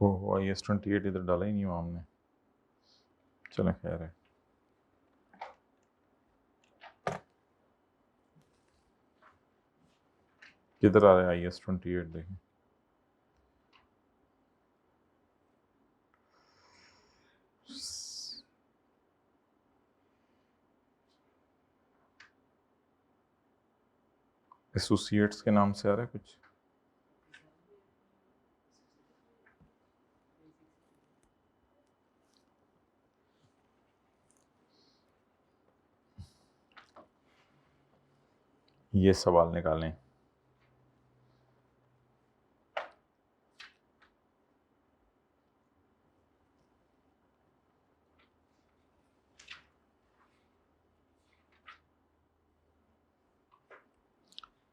ओह IS-28 इधर डाला ही नहीं हुआ हमने। चलें खैर है। किधर आ रहा है IS-28 देखें। एसोसिएट्स के नाम से आ रहा है कुछ। ये सवाल निकालें।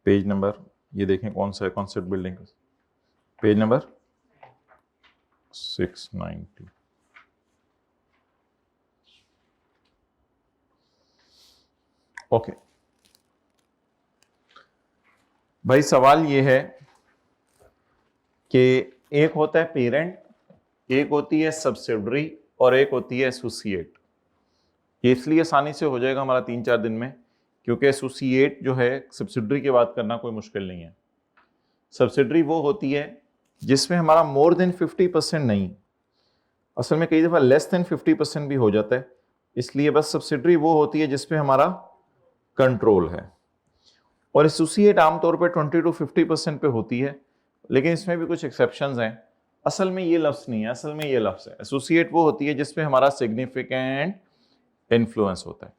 पेज नंबर ये देखें कौन सा है, कॉन्सेप्ट बिल्डिंग का पेज नंबर 690। ओके भाई, सवाल ये है कि एक होता है पेरेंट, एक होती है सब्सिडरी और एक होती है एसोसिएट। ये इसलिए आसानी से हो जाएगा हमारा 3-4 दिन में, क्योंकि एसोसिएट जो है सब्सिडरी की बात करना कोई मुश्किल नहीं है। सब्सिडरी वो होती है जिसमें हमारा मोर देन 50% नहीं, असल में कई दफा लेस देन 50% भी हो जाता है, इसलिए बस सब्सिडरी वो होती है जिसपे हमारा कंट्रोल है। और एसोसिएट आमतौर पे 20 to 50% पे होती है, लेकिन इसमें भी कुछ एक्सेप्शंस हैं। असल में ये लफ्ज नहीं है, असल में ये लफ्ज है। एसोसिएट वो होती है जिसपे हमारा सिग्निफिकेंट इन्फ्लुएंस होता है।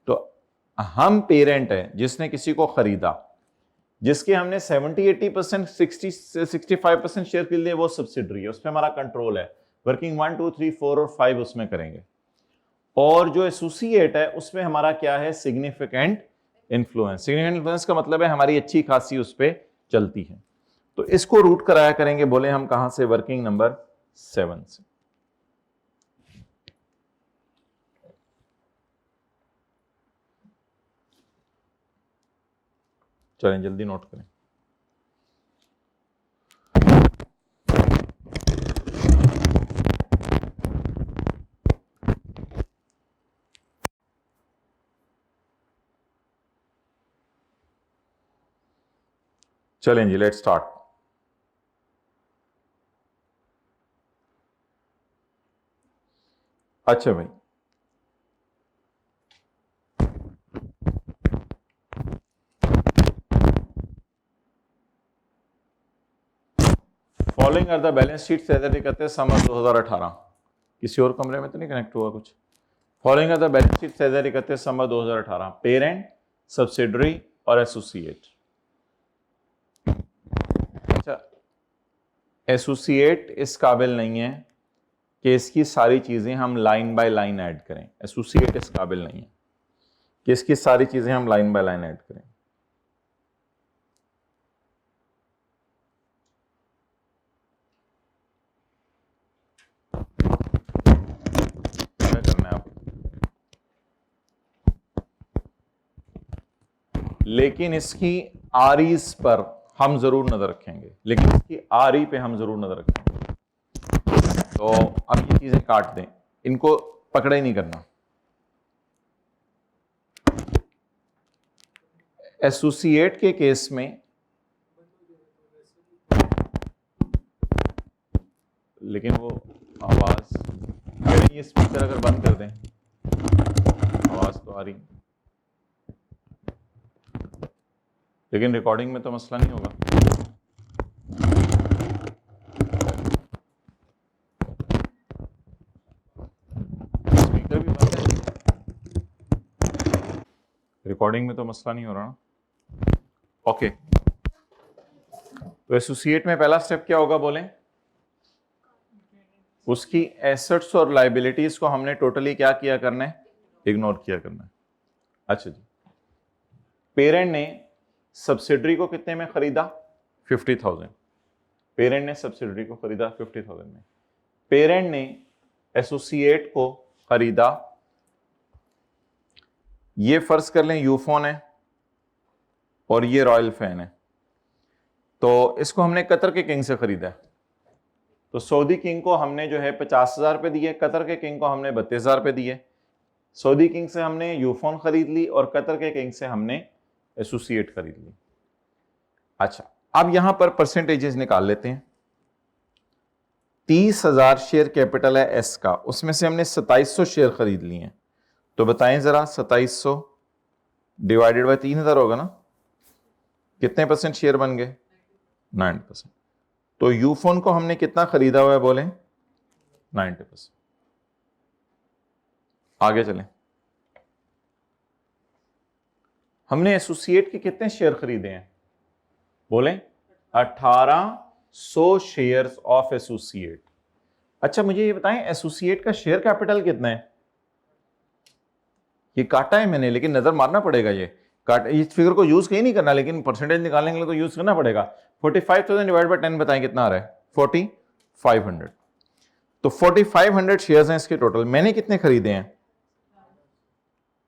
तो हम पेरेंट है जिसने किसी को खरीदा, जिसके हमने 70-80% 60-65% शेयर खरीद लिए, वो सब्सिडरी है, उस पर हमारा कंट्रोल है। वर्किंग 1 2 3 4 और 5 उसमें करेंगे। और जो एसोसिएट है उसमें हमारा क्या है, सिग्निफिकेंट इन्फ्लुएंस। सिग्निफिकेंट इन्फ्लुएंस का मतलब है हमारी अच्छी खासी उस पर चलती है। तो इसको रूट कराया करेंगे, बोले हम कहां से, वर्किंग नंबर 7 से। चलें जल्दी नोट करें। चलें जी, लेट्स स्टार्ट। अच्छा भाई, following are the balance sheet से समर 2018। किसी और कमरे में तो नहीं कनेक्ट हुआ कुछ। Following are the balance sheet से 31 समर 2018। पेरेंट, सब्सिडरी और एसोसिएट। अच्छा, एसोसिएट इस काबिल नहीं है कि इसकी सारी चीजें हम लाइन बाय लाइन ऐड करें। एसोसिएट इस काबिल नहीं है कि इसकी सारी चीजें हम लाइन बाय लाइन ऐड करें। क्या करना है आप, लेकिन इसकी आरीज पर हम जरूर नजर रखेंगे, लेकिन इसकी आरी पे हम जरूर नजर रखेंगे। तो अब ये चीजें काट दें, इनको पकड़े ही नहीं करना। एसोसिएट के केस में, लेकिन वो आवाज, अगर ये स्पीकर अगर बंद कर दें, आवाज तो आ रही, लेकिन रिकॉर्डिंग में तो मसला नहीं होगा। स्पीकर भी बंद है, रिकॉर्डिंग में तो मसला नहीं हो रहा ना। ओके, तो एसोसिएट में पहला स्टेप क्या होगा बोलें, उसकी एसेट्स और लाइबिलिटीज को हमने टोटली क्या किया करना है, इग्नोर किया करना है। अच्छा जी, पेरेंट ने सब्सिडरी को कितने में खरीदा, 50,000। पेरेंट ने सब्सिडरी को खरीदा 50,000 में। पेरेंट ने एसोसिएट को खरीदा, ये फर्ज कर लें यूफोन है और ये रॉयल फैन है, तो इसको हमने कतर के किंग से खरीदा है। तो सऊदी किंग को हमने जो है 50,000 रुपये दिए, कतर के किंग को हमने 32,000 रुपये दिए। सऊदी किंग से हमने यूफोन खरीद ली और कतर के किंग से हमने एसोसिएट खरीद ली। अच्छा, अब यहां पर परसेंटेजेस निकाल लेते हैं। 30,000 शेयर कैपिटल है एस का, उसमें से हमने 2700 शेयर खरीद लिए हैं। तो बताएं जरा, 2700 डिवाइडेड बाय 3,000 होगा ना, कितने परसेंट शेयर बन गए? 90%। तो यूफोन को हमने कितना खरीदा हुआ है बोले? 90%। आगे चलें, हमने एसोसिएट के कितने शेयर खरीदे हैं बोले? 1800 शेयर्स ऑफ एसोसिएट। अच्छा मुझे ये बताएं, एसोसिएट का शेयर कैपिटल कितना है? ये काटा है मैंने, लेकिन नजर मारना पड़ेगा। ये काट, इस फिगर को यूज कहीं नहीं करना, लेकिन परसेंटेज निकालने के लिए तो यूज करना पड़ेगा। 45,000 डिवाइड बाय 10 बताएं कितना आ रहा है? 4500। तो 4500 शेयर्स हैं इसके टोटल, मैंने कितने खरीदे हैं?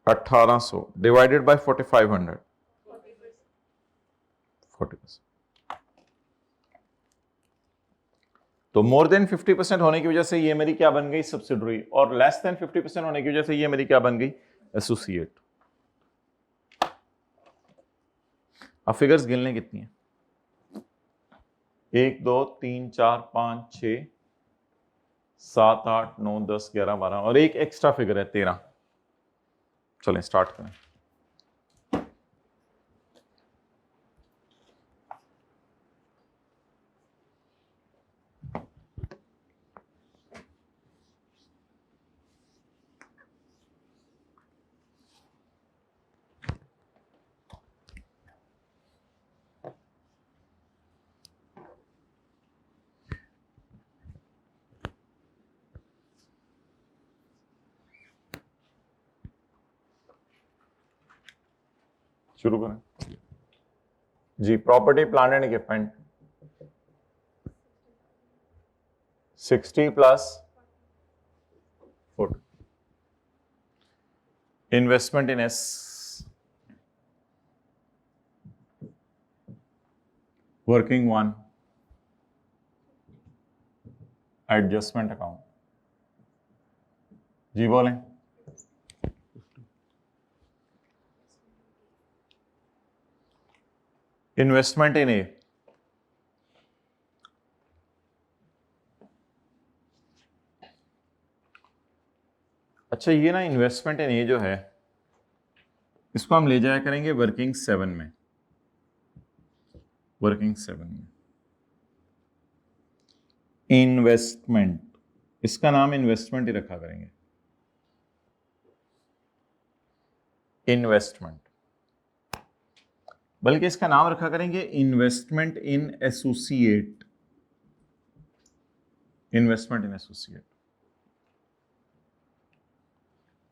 1800 डिवाइडेड बाय 4500, 40%। तो मोर देन 50% होने की वजह से ये मेरी क्या बन गई? सब्सिडरी, और लेस देन 50% होने की वजह से ये मेरी क्या बन गई? एसोसिएट। अब फिगर्स गिनने कितनी है? 1 2 3 4 5 6 7 8 9 10 11 12 और एक एक्स्ट्रा फिगर है 13। चलें स्टार्ट करें। शुरू करें जी। Property plant and equipment 60 plus 40। Investment in S, working 1, adjustment account. जी बोलें। इन्वेस्टमेंट इन ए, अच्छा ये ना इन्वेस्टमेंट इन ए जो है, इसको हम ले जाया करेंगे वर्किंग 7 में। वर्किंग 7 में इन्वेस्टमेंट, इसका नाम इन्वेस्टमेंट ही रखा करेंगे। इन्वेस्टमेंट, बल्कि इसका नाम रखा करेंगे investment in associate. Investment in associate.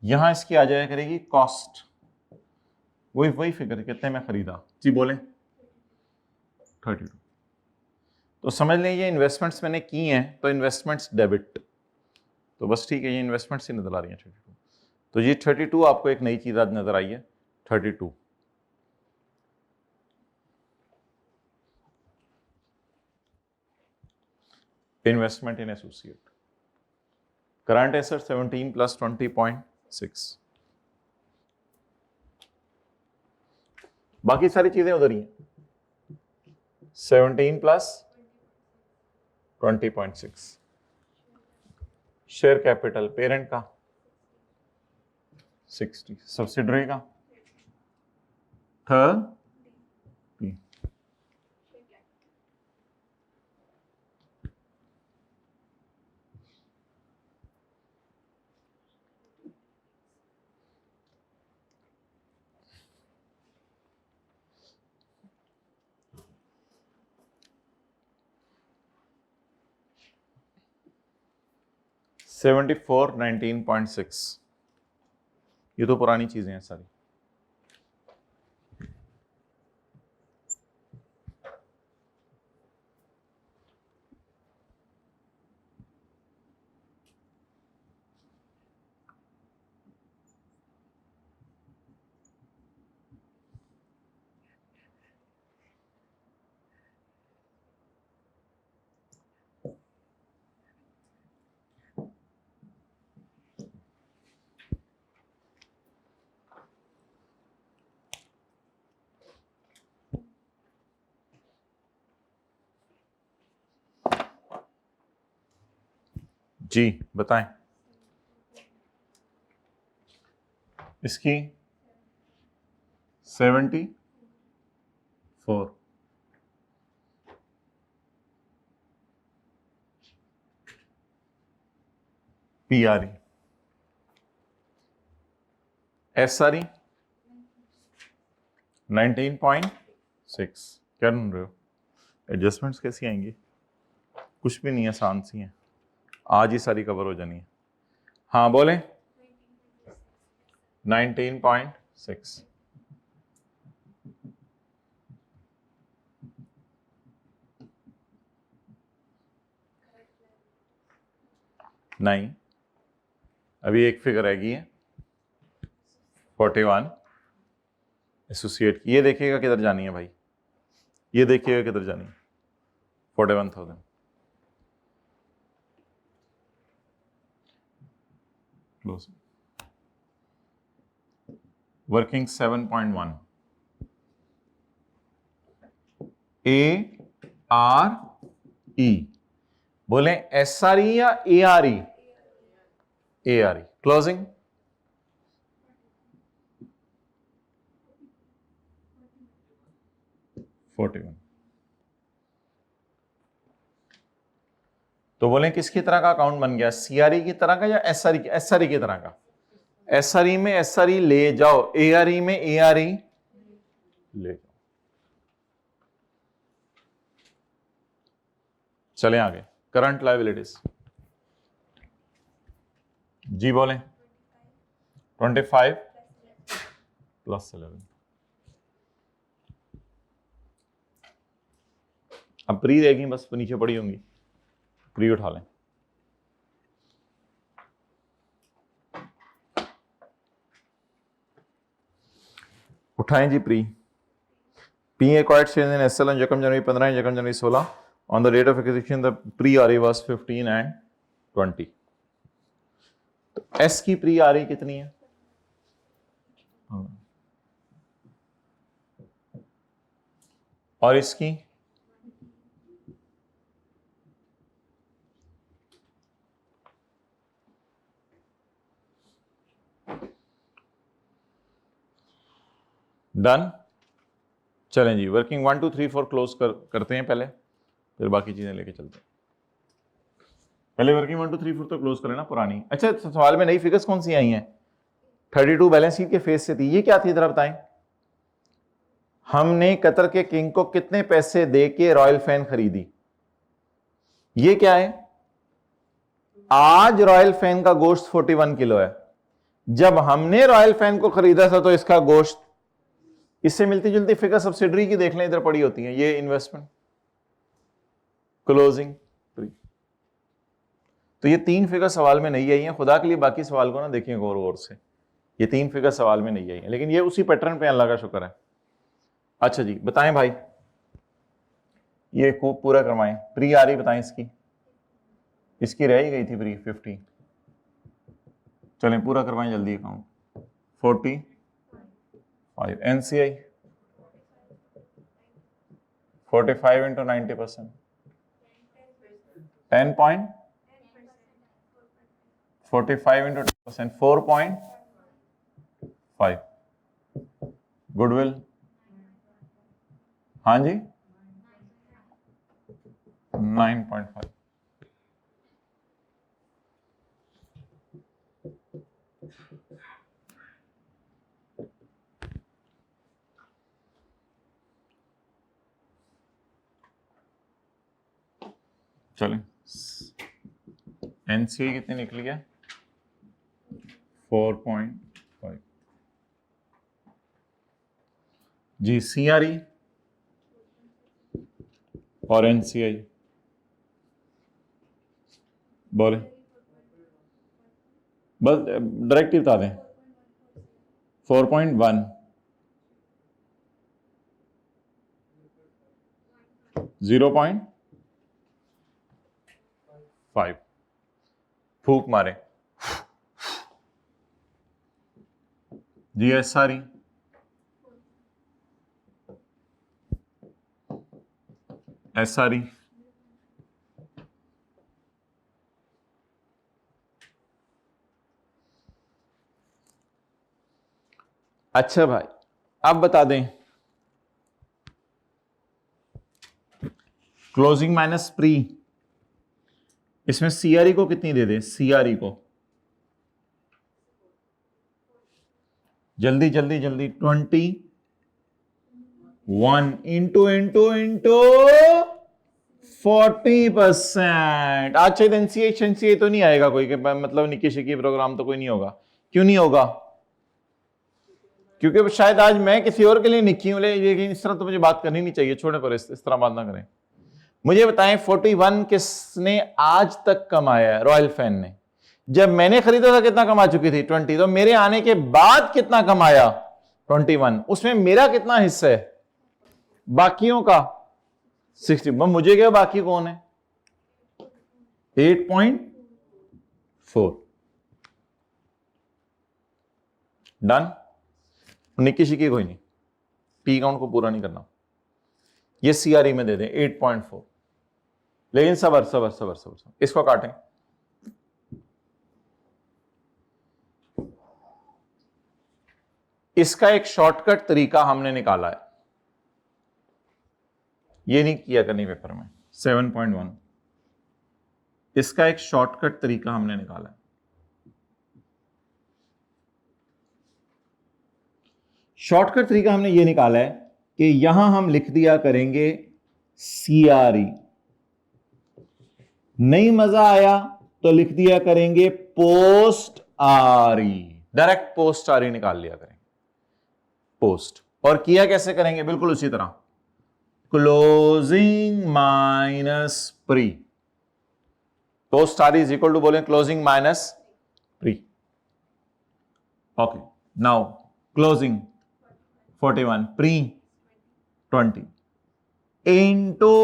यहां इसकी आ जाया करेगी कॉस्ट, वही फिगर कितने में खरीदा। जी बोले। 32। तो समझ लें ये इन्वेस्टमेंट्स मैंने की हैं, तो इन्वेस्टमेंट्स डेबिट, तो बस ठीक है, ये इन्वेस्टमेंट्स ही नजर आ रही है 32। तो ये 32 आपको एक नई चीज आज नजर आई है। 32 investment in associate. Current asset 17 plus 20.6, बाकी सारी चीजें उधर ही हैं। 17 प्लस 20.6। शेयर कैपिटल पेरेंट का 60, सब्सिडरी का 30। 74 19.6। ये तो पुरानी चीजें हैं सारी। जी बताएं। इसकी 74। P R E. S R E 19.6। क्या ढूंढ रहे हो? एडजस्टमेंट्स कैसी आएंगी? कुछ भी नहीं, आसान सी है, आज ही सारी कवर हो जानी है। हाँ बोले। 19.6। नहीं, अभी एक फिगर आएगी है 41 एसोसिएट की। ये देखिएगा किधर जानी है भाई, ये देखिएगा किधर जानी है। 41,000। Close. Working 7.1। A R E. बोले एस आर ई या A R E? A R E. Closing 41। तो बोले किसकी तरह का अकाउंट बन गया, सीआरई की तरह का या एसआरई? एसआरई की तरह का। एसआरई में एसआरई ले जाओ, एआरई में एआरई ले जाओ। चले आगे। Current liabilities. जी बोले। 25 प्लस 11। अब प्री रहेगी, बस नीचे पड़ी होंगी, प्री उठा लें। उठाएं जी pre. P acquired shares in SL on Jakam January 15 Jakam January 16. On the date of acquisition, the pre-RE was 15 and 20. तो S की pre-RE कितनी है? और इसकी? डन। चलें जी, वर्किंग 1 2 3 4 क्लोज करते हैं पहले, फिर बाकी चीजें लेके चलते हैं। पहले वर्किंग 1 2 3 4 तो क्लोज करें ना पुरानी। अच्छा, सवाल में नई फिगर्स कौन सी आई हैं? 32 बैलेंस शीट के फेस से थी। ये क्या थी जरा बताएं। हमने कतर के किंग को कितने पैसे दे के रॉयल फैन खरीदी? ये क्या है? आज रॉयल फैन का गोश्त 41 किलो है। जब हमने रॉयल फैन को खरीदा था तो इसका गोश्त, इससे मिलती जुलती फिगर सब्सिडरी की देख लें, इधर पड़ी होती है। ये इन्वेस्टमेंट, क्लोजिंग, प्री। तो ये 3 फिगर सवाल में नहीं आई हैं। खुदा के लिए बाकी सवाल को ना देखें गौर गौर से, ये 3 फिगर सवाल में नहीं आई हैं, लेकिन ये उसी पैटर्न पे, अल्लाह का शुक्र है। अच्छा जी बताएं भाई, ये को पूरा करवाएं। प्री आ रही बताएं इसकी। इसकी रह ही गई थी प्री 50। चलें पूरा करवाएं जल्दी account. 45 NCI 45 into 90%, 10.45 into 10%, 4.5। Goodwill, हाँ जी 9.5। चलें, एनसीआई कितनी निकली है? 4.5। जी सीआरई और एनसीआई बोले, बस डायरेक्ट ही बता दें। 4.1, 0.5। फूक मारे जी। एसआरई एसआरई अच्छा भाई, आप बता दें क्लोजिंग माइनस प्री, इसमें सीआरई को कितनी दे दे? सीआरई को जल्दी जल्दी जल्दी 21 इंटू इंटू इंटू 40%। अच्छा, एनसीए तो नहीं आएगा कोई, मतलब निकी शिकी प्रोग्राम तो कोई नहीं होगा। क्यों नहीं होगा? क्योंकि शायद आज मैं किसी और के लिए निकी हूं, लेकिन इस तरह तो मुझे बात करनी नहीं चाहिए। छोड़े पर इस तरह बात ना करें। मुझे बताएं 41 किसने आज तक कमाया है? रॉयल फैन ने। जब मैंने खरीदा था कितना कमा चुकी थी? 20। तो मेरे आने के बाद कितना कमाया? 21। उसमें मेरा कितना हिस्सा है? बाकियों का 60। मुझे क्या बाकी कौन है? 8.4। डन। निक्की शिकी कोई नहीं, पी काउंट को पूरा नहीं करना। ये सीआरई में दे दें 8.4। लेकिन सबर सबर सबर सबर सबर, इसको काटें। इसका एक शॉर्टकट तरीका हमने निकाला है, ये नहीं किया करनी पेपर में। 7.1, इसका एक शॉर्टकट तरीका हमने निकाला है। शॉर्टकट तरीका हमने ये निकाला है कि यहां हम लिख दिया करेंगे सीआरई। नहीं मजा आया तो लिख दिया करेंगे पोस्ट आरई। डायरेक्ट पोस्ट आरई निकाल लिया करेंगे, पोस्ट। और किया कैसे करेंगे? बिल्कुल उसी तरह, closing minus pre. Post RE is equal to बोले closing minus pre. Okay, now closing 41 pre 20 into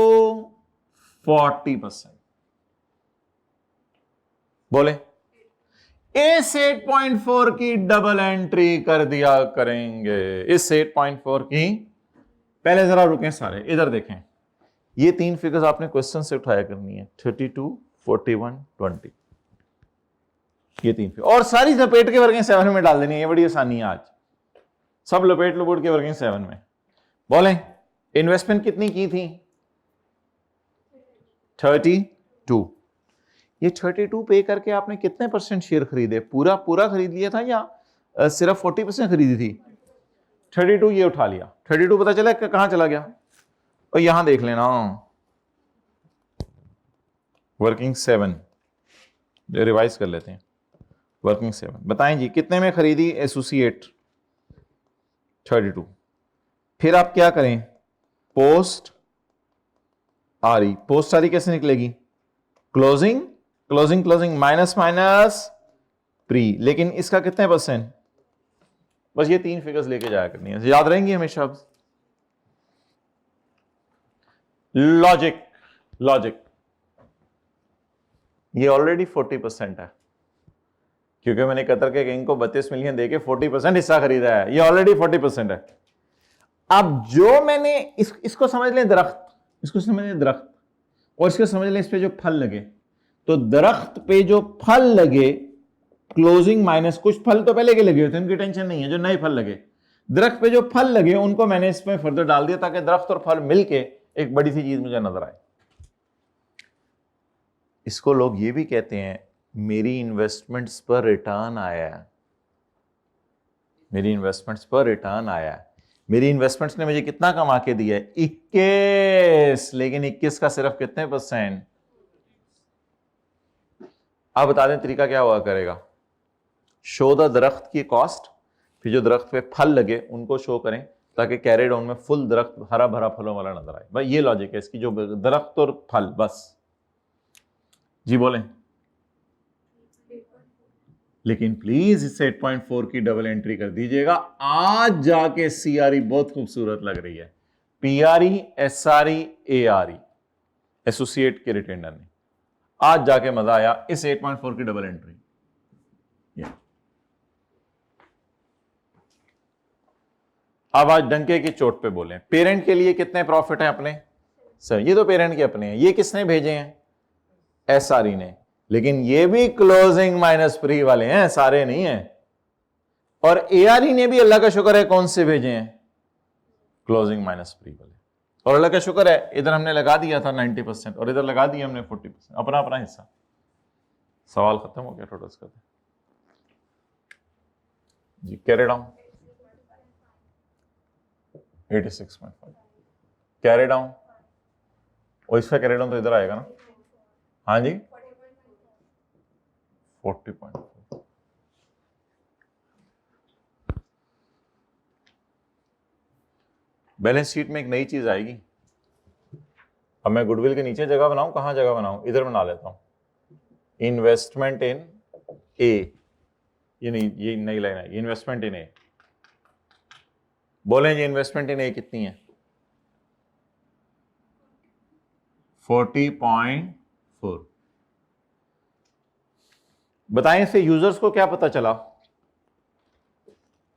40%। बोले इस 8.4 की डबल एंट्री कर दिया करेंगे। इस 8.4 की, पहले जरा रुकें सारे, इधर देखें। ये तीन फिगर्स आपने क्वेश्चन से उठाया करनी है, 32, 41, 20। ये तीन फिगर, और सारी लपेट के वर्किंग 7 में डाल देनी है। ये बड़ी आसानी है आज, सब लपेट लपेट के वर्किंग 7 में। बोले इन्वेस्टमेंट कितनी की थी? 32। ये 32 पे करके आपने कितने % शेयर खरीदे? पूरा पूरा खरीद लिया था या सिर्फ 40% खरीदी थी? 32 ये उठा लिया। 32 पता चला कहां चला गया? और यहां देख लेना, वर्किंग 7 रिवाइज कर लेते हैं। वर्किंग 7 बताएं जी, कितने में खरीदी एसोसिएट? 32। फिर आप क्या करें? पोस्ट आरई। पोस्ट आरई कैसे निकलेगी? Closing closing closing minus minus pre. लेकिन इसका कितने %? बस ये तीन फिगर्स लेके जाया करनी है, याद रहेंगी हमेशा। लॉजिक लॉजिक, ये ऑलरेडी 40% है, क्योंकि मैंने कतर के किंग को 32 मिलियन देके 40% हिस्सा खरीदा है। ये ऑलरेडी 40% है। अब जो मैंने इसको समझ लें दरख्त, इसको समझ लें दरख्त, और इसको समझ लें इस पे जो फल लगे। तो दरख्त पे जो फल लगे, क्लोजिंग माइनस, कुछ फल तो पहले के लगे होते हैं, उनकी टेंशन नहीं है। जो नए फल लगे, दरख्त पे जो फल लगे उनको मैंने इसमें फर्दर डाल दिया, ताकि दरख्त और फल मिलके एक बड़ी सी चीज मुझे नजर आए। इसको लोग ये भी कहते हैं मेरी इन्वेस्टमेंट्स पर रिटर्न आया है। मेरी इन्वेस्टमेंट्स पर रिटर्न आया है। मेरी इन्वेस्टमेंट्स ने मुझे कितना कमा के दिया है? 21। लेकिन 21 का सिर्फ कितने %? आप बता दें तरीका क्या हुआ करेगा? शो द दरख्त की कॉस्ट, फिर जो दरख्त पे फल लगे उनको शो करें, ताकि कैरी डाउन में फुल दरख्त हरा भरा फलों वाला नजर आए। भाई ये लॉजिक है इसकी, जो दरख्त और फल। बस जी बोलें। लेकिन प्लीज इस 8.4 की डबल एंट्री कर दीजिएगा। आज जाके सीआरई बहुत खूबसूरत लग रही है। पीआरई, एसआरई, एआरई, एसोसिएट के रिटेंडर ने। आज जाके मजा आया इस 8.4 की डबल एंट्री। अब आज डंके की चोट पे बोलें, पेरेंट के लिए कितने प्रॉफिट हैं अपने? सर ये तो पेरेंट के अपने हैं। ये किसने भेजे हैं? एसआरई ने। लेकिन ये भी क्लोजिंग माइनस प्री वाले हैं, सारे नहीं हैं। और एआरई ने भी अल्लाह का शुक्र है कौन से भेजे हैं, क्लोजिंग माइनस प्री वाले। और अल्लाह का शुक्र है इधर हमने लगा दिया था 90% और इधर लगा दिया हमने 40%, अपना अपना हिस्सा। सवाल खत्म हो गया टोटल्स का जी। कैरी डाउन 86.5 कैरी डाउन, और इसका कैरी डाउन तो इधर आएगा ना। हाँ जी 40.4। बैलेंस शीट में एक नई चीज आएगी। अब मैं गुडविल के नीचे जगह बनाऊं, कहां जगह बनाऊं, इधर बना लेता हूं, इन्वेस्टमेंट इन ए। ये नहीं, ये नई लाइन है, इन्वेस्टमेंट इन ए। बोलें जी इन्वेस्टमेंट इन ए कितनी है, 40.4। बताएं इससे यूजर्स को क्या पता चला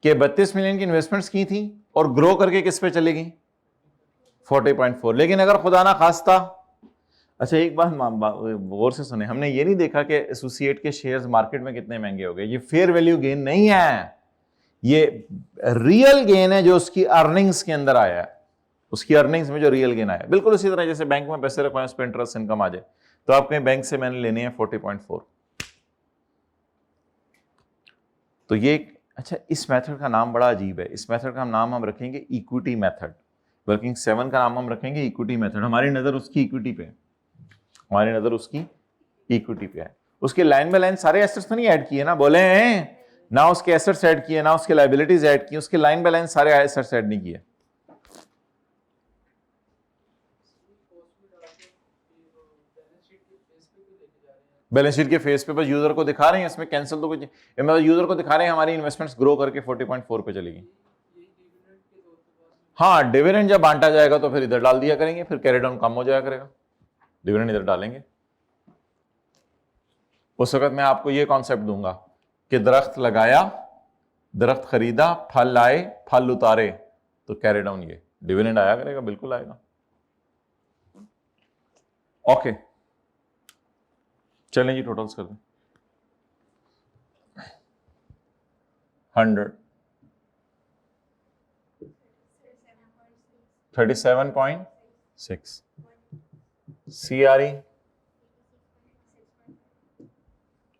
कि 32 मिलियन की इन्वेस्टमेंट्स की थी और ग्रो करके किस पे चली गई, 40.4। लेकिन अगर खुदा ना खास्ता, अच्छा एक बात गौर से सुने, हमने ये नहीं देखा कि एसोसिएट के शेयर्स मार्केट में कितने महंगे हो गए। ये फेयर वैल्यू गेन नहीं है, ये रियल गेन है जो उसकी अर्निंग्स के अंदर आया है, उसकी अर्निंग्स में जो रियल गेन आया। बिल्कुल उसी तरह जैसे बैंक में पैसे रखवाएं उस पर इंटरेस्ट इनकम आ जाए, तो आप कहें बैंक से मैंने लेने हैं 40.4। तो ये अच्छा, इस मेथड का नाम बड़ा अजीब है। इस मेथड का नाम हम रखेंगे इक्विटी मेथड। वर्किंग 7 का नाम हम रखेंगे इक्विटी मेथड। हमारी नजर उसकी इक्विटी पे है, हमारी नजर उसकी इक्विटी पे है। उसके लाइन बाय लाइन सारे एसेट्स तो नहीं ऐड किए ना, बोले हैं ना, उसके एसेट्स ऐड किए ना उसके लायबिलिटीज ऐड की, उसके लाइन बाय लाइन सारे एसेट्स ऐड नहीं किए। बैलेंस शीट के फेस पे बस यूजर को दिखा रहे हैं, इसमें कैंसिल तो कुछ, मतलब यूजर को दिखा रहे हैं हमारी इन्वेस्टमेंट्स ग्रो करके 40.4 पे चलेगी। हाँ डिविडेंड जब बांटा जाएगा तो फिर इधर डाल दिया करेंगे, फिर कैरी डाउन कम हो जाया करेगा, डिविडेंड इधर डालेंगे। उस वक्त मैं आपको ये कॉन्सेप्ट दूंगा कि दरख्त लगाया, दरख्त खरीदा, फल आए, फल उतारे, तो कैरी डाउन ये डिविडेंड आया करेगा, बिल्कुल आएगा। ओके चलें जी टोटल्स कर दें। 100 37.6 CRE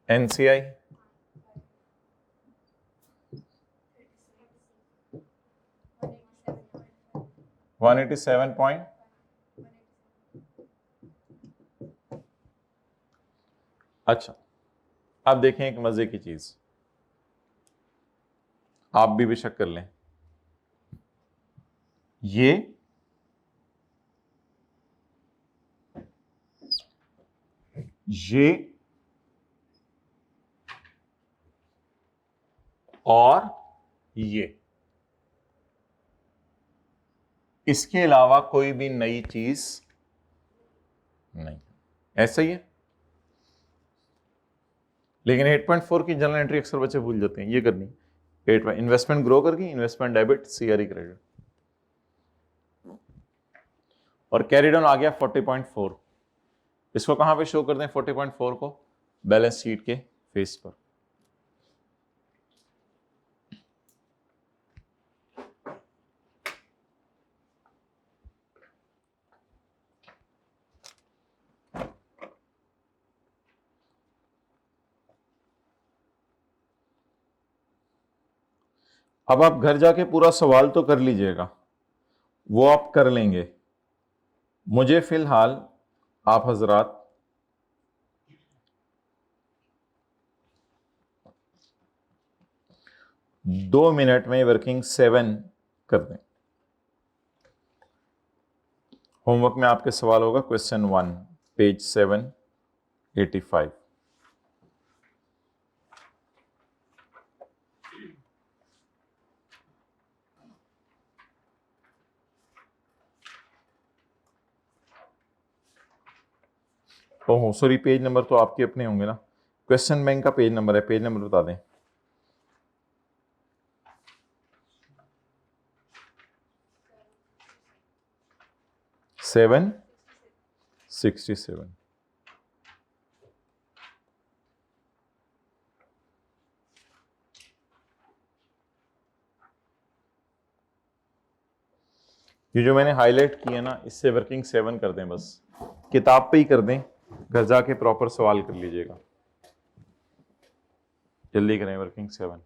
NCI 187. अच्छा अब देखें एक मजे की चीज, आप भी बेशक कर लें। ये और ये, इसके अलावा कोई भी नई चीज नहीं, ऐसा ही है। लेकिन 8.4 की जनरल एंट्री अक्सर बच्चे भूल जाते हैं, ये करनी 8 इन्वेस्टमेंट ग्रो करके, इन्वेस्टमेंट डेबिट, सीआरई क्रेडिट, और कैरी डाउन आ गया 40.4। इसको कहां पे शो कर दें 40.4 को, बैलेंस शीट के फेस पर। अब आप घर जाके पूरा सवाल तो कर लीजिएगा, वो आप कर लेंगे। मुझे फिलहाल आप हजरात दो मिनट में वर्किंग 7 कर दें। होमवर्क में आपके सवाल होगा क्वेश्चन 1 पेज 785। ओहो सॉरी, पेज नंबर तो आपके अपने होंगे ना, क्वेश्चन बैंक का पेज नंबर है, पेज नंबर बता दें। 767। ये जो मैंने हाईलाइट किया ना, इससे वर्किंग 7 कर दें, बस किताब पे ही कर दें, घर जाके प्रॉपर सवाल कर लीजिएगा, जल्दी करें वर्किंग 7।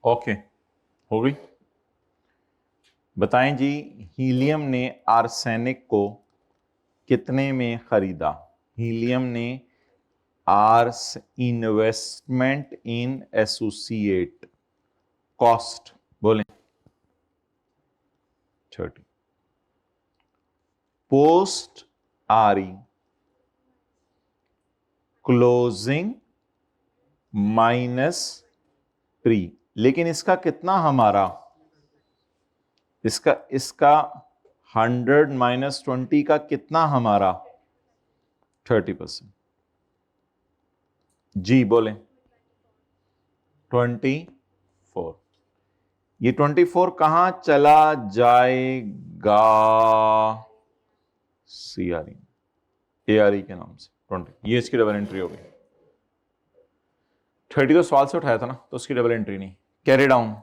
ओके, हो गई। बताएं जी, हीलियम ने आर्सेनिक को कितने में खरीदा? हीलियम ने आर्स इन्वेस्टमेंट इन एसोसिएट कॉस्ट बोलें 30 पोस्ट आरी क्लोजिंग माइनस प्री, लेकिन इसका कितना हमारा, इसका 100 माइनस 20 का कितना हमारा? 30%। जी बोलें 24। ये 24 कहां चला जाएगा? सीआरई, एआरई के नाम से 20, ये इसकी डबल एंट्री होगी। 30 तो सवाल से उठाया था ना, तो उसकी डबल एंट्री नहीं। Carry down,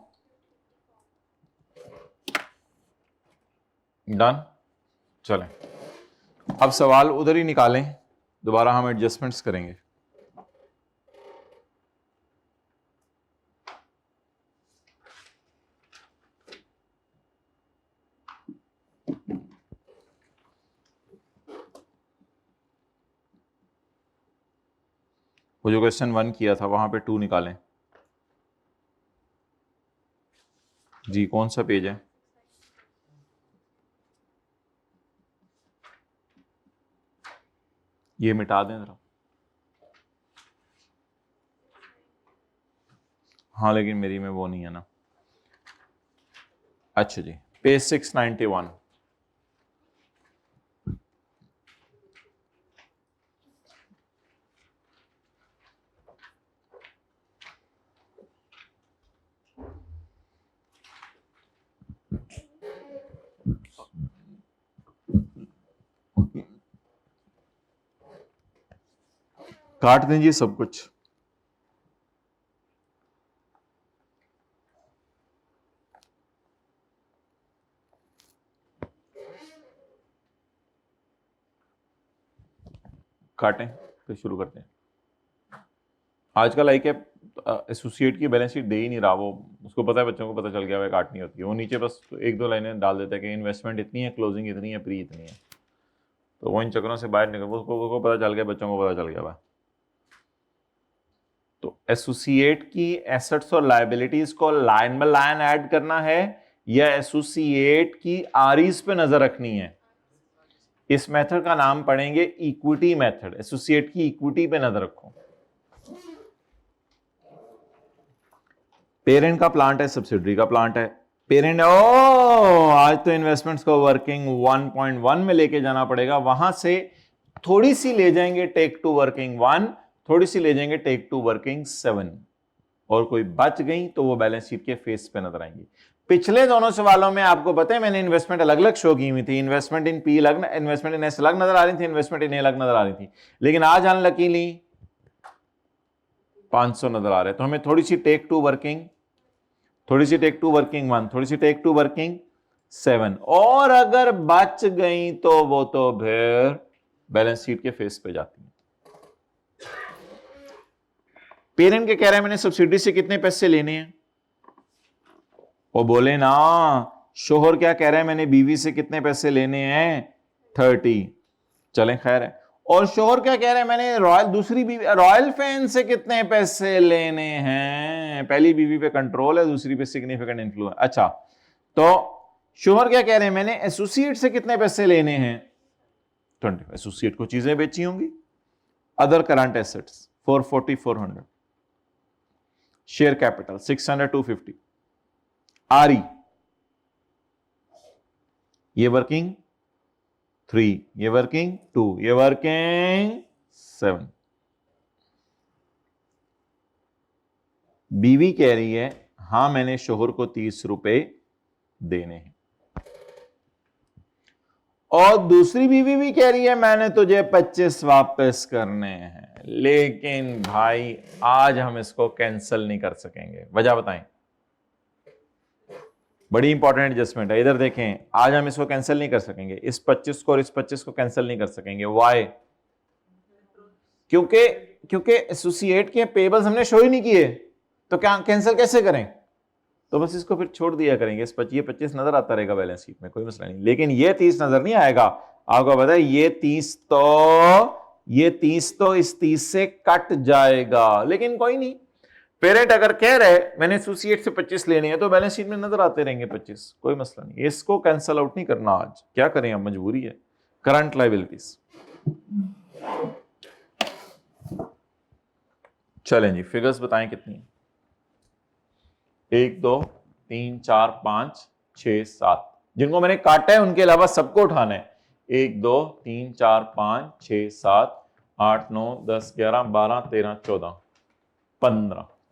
done. चलें, अब सवाल उधर ही निकालें, दोबारा हम एडजस्टमेंट्स करेंगे। वो जो क्वेश्चन 1 किया था वहां पे 2 निकालें। जी कौन सा पेज है? ये मिटा दें जरा। हाँ लेकिन मेरी में वो नहीं है ना। अच्छा जी, पेज 691। काट दीजिए सब कुछ। काटें फिर शुरू करते हैं। आजकल आई कैप एसोसिएट की बैलेंस शीट दे ही नहीं रहा, वो उसको पता है, बच्चों को पता चल गया है काटनी होती है, वो नीचे बस 1-2 लाइनें डाल देता है कि इन्वेस्टमेंट इतनी है, क्लोजिंग इतनी है, प्री इतनी है। तो वो इन चक्करों से बाहर निकल, उसको पता चल गया, बच्चों को पता चल गया भाई। तो एसोसिएट की एसेट्स और लायबिलिटीज को लाइन बाय लाइन ऐड करना है या एसोसिएट की आरईज पे नजर रखनी है? इस मेथड का नाम पढ़ेंगे इक्विटी मेथड। एसोसिएट की इक्विटी पे नजर रखो। पेरेंट का प्लांट है, सब्सिडरी का प्लांट है। पेरेंट आज तो इन्वेस्टमेंट्स को वर्किंग 1.1 में लेके जाना पड़ेगा, वहां से थोड़ी सी ले जाएंगे टेक टू वर्किंग 1, थोड़ी सी ले जाएंगे टेक टू वर्किंग 7, और कोई बच गई तो वो बैलेंस शीट के फेस पे नजर आएंगी। पिछले दोनों सवालों में आपको पता है मैंने इन्वेस्टमेंट अलग अलग शो की हुई थी। इन्वेस्टमेंट इन पी अलग, इन्वेस्टमेंट इन एस अलग नजर आ रही थी, इन्वेस्टमेंट इन ए अलग नजर आ रही थी। लेकिन आज अनलकीली 500 नजर आ रहे हैं। तो हमें थोड़ी सी टेक टू वर्किंग, थोड़ी सी टेक टू वर्किंग 1, थोड़ी सी टेक टू वर्किंग 7, और अगर बच गई तो वो तो फिर बैलेंस शीट के फेस पे जाती है। पेरेंट के कह रहे हैं मैंने सब्सिडी से कितने पैसे लेने हैं, वो बोले ना। शोहर क्या कह रहे हैं मैंने बीवी से कितने पैसे लेने हैं 30, चलें खैर है। और शोहर क्या कह रहे हैं मैंने दूसरी बीवी रॉयल फैन से कितने पैसे लेने हैं। पहली बीवी पे कंट्रोल है, दूसरी पे सिग्निफिकेंट इन्फ्लुएंस। अच्छा, तो शोहर क्या कह रहे हैं मैंने एसोसिएट से कितने पैसे लेने हैं 20। एसोसिएट को चीजें बेची होंगी। Other current assets 440 400, share capital 600 250, आरई ये वर्किंग 3, ये वर्किंग 2, ये वर्किंग 7। बीवी कह रही है हां मैंने शोहर को 30 रुपए देने हैं, और दूसरी बीवी भी कह रही है मैंने तुझे 25 वापस करने हैं। लेकिन भाई आज हम इसको कैंसिल नहीं कर सकेंगे। वजह बताएं? बड़ी इंपॉर्टेंट एडजस्टमेंट है, इधर देखें। आज हम इसको कैंसिल नहीं कर सकेंगे, इस 25 को और इस 25 को कैंसिल नहीं कर सकेंगे। वाई? क्योंकि एसोसिएट के पेबल्स हमने शो ही नहीं किए, तो क्या कैंसिल कैसे करें? तो बस इसको फिर छोड़ दिया करेंगे। इस 25 नजर आता रहेगा बैलेंस शीट में, कोई मसला नहीं। लेकिन ये 30 नजर नहीं आएगा। आपको पता है ये 30 तो इस 30 से कट जाएगा। लेकिन कोई नहीं, पेरेंट अगर कह रहे मैंने एसोसिएट से 25 लेने हैं तो बैलेंस शीट में नजर आते रहेंगे 25, कोई मसला नहीं। इसको कैंसल आउट नहीं करना आज, क्या करें, अब मजबूरी है। करंट लायबिलिटीज, चलें जी, फिगर्स बताएं कितनी? 1 2 3 4 5 6 7, जिनको मैंने काटा है उनके अलावा सबको उठाना है। 1 2 3 4 5 6 7 8 9 10 11 12 13 14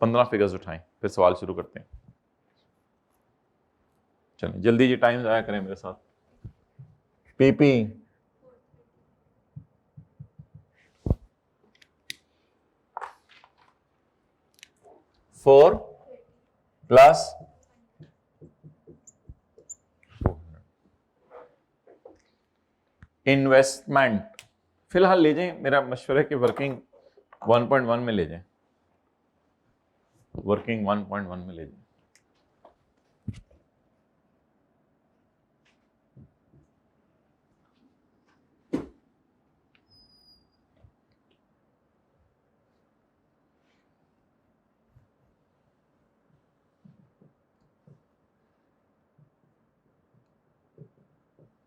15 फिगर्स उठाएं, फिर सवाल शुरू करते हैं। चलें जल्दी जी, टाइम जाया करें मेरे साथ। पीपी 4 प्लस इन्वेस्टमेंट फिलहाल ले जाएं। मेरा मशवरा है कि वर्किंग 1.1 में ले जाएं, वर्किंग 1.1 में ले जाएं।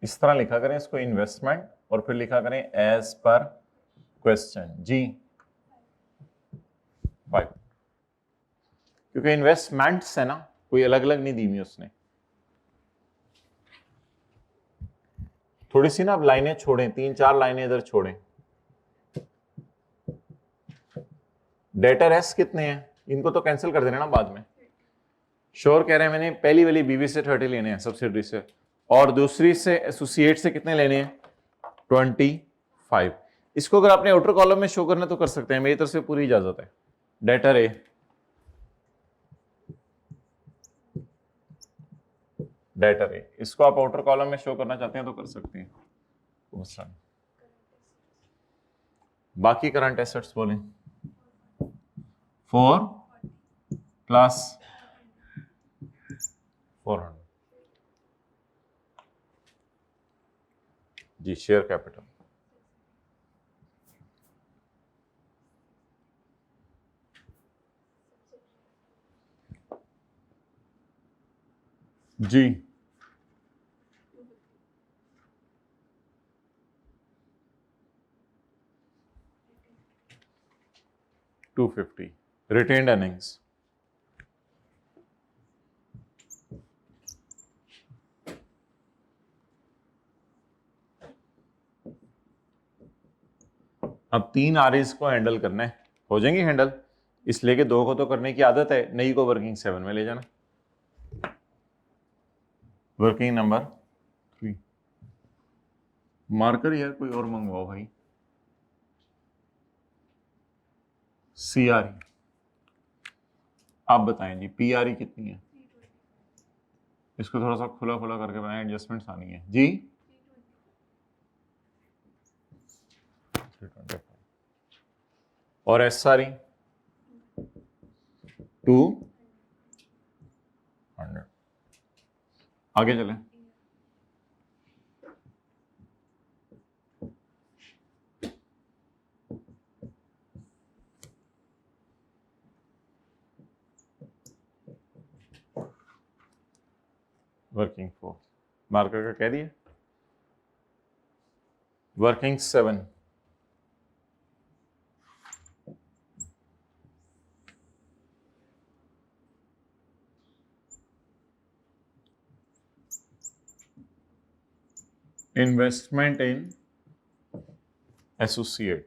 इस तरह लिखा करें इसको, इन्वेस्टमेंट, और फिर लिखा करें एज पर क्वेश्चन जी 5, क्योंकि इन्वेस्टमेंट्स है ना, कोई अलग अलग नहीं दी हुई उसने। थोड़ी सी ना अब लाइनें छोड़ें, 3-4 लाइनें इधर छोड़ें। डेटर एस कितने हैं, इनको तो कैंसिल कर देना ना बाद में। श्योर कह रहे हैं मैंने पहली वाली बीवी से 30 लेने हैं सब्सिडरी से, और दूसरी से एसोसिएट से कितने लेने हैं 25। इसको अगर आपने आउटर कॉलम में शो करना तो कर सकते हैं, मेरी तरफ से पूरी इजाजत है। डेटर ए, डेटर ए, इसको आप आउटर कॉलम में शो करना चाहते हैं तो कर सकते हैं। बाकी करंट एसेट्स बोलें 4 प्लस 400 जी, शेयर कैपिटल। जी 250 रिटेन्ड अर्निंग्स। अब 3 आरएस को हैंडल करना है, हो जाएंगे हैंडल, इसलिए कि 2 को तो करने की आदत है, नई को वर्किंग 7 में ले जाना। वर्किंग नंबर 3 मार्कर यार कोई और मंगवाओ भाई। सीआरई आप बताएं जी, पीआरई कितनी है? इसको थोड़ा सा खुला खुला करके बनाए, एडजस्टमेंट्स आनी है जी। 325 और एसआरई 200। आगे चलें। वर्किंग 4 मार्कर का कह दिया। Working 7 investment in associate.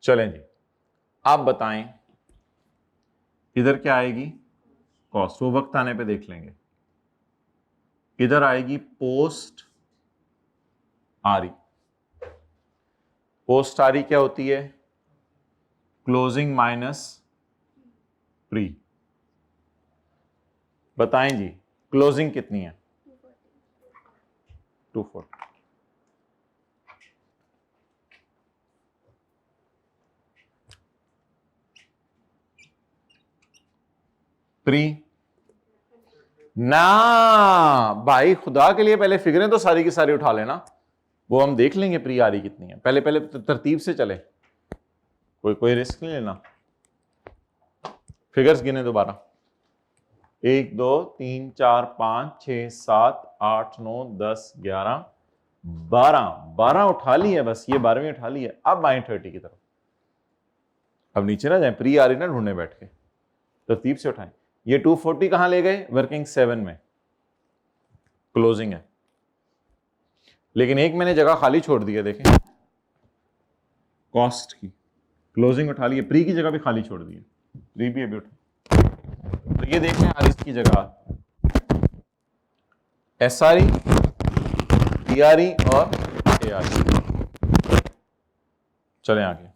चलें जी, आप बताएं इधर क्या आएगी? कॉस्ट, वो वक्त आने पे देख लेंगे। इधर आएगी पोस्ट आरी। पोस्ट आरी क्या होती है? Closing minus pre. बताएं जी, क्लोजिंग कितनी है? 240। प्री ना भाई, खुदा के लिए पहले फिगरें तो सारी की सारी उठा लेना, वो हम देख लेंगे प्री आ रही कितनी है। पहले पहले तरतीब से चले, कोई रिस्क नहीं लेना। फिगर्स गिने दोबारा, 1 2 3 4 5 6 7 8 9 10 11 12 उठा ली है, बस ये 12वीं उठा ली है। अब आए 30 की तरफ। अब नीचे ना जाए, प्री आ रही ना ढूंढने बैठ के, तरतीब से उठाएं। ये 240 कहां ले गए? वर्किंग 7 में, क्लोजिंग है। लेकिन एक मैंने जगह खाली छोड़ दी है, देखें, कॉस्ट की। क्लोजिंग उठा ली है, प्री की जगह भी खाली छोड़ दी है, प्री भी अभी उठा। तो ये देखें आरिस की जगह एसआरई, टीआरई और एआरई। चलें आगे।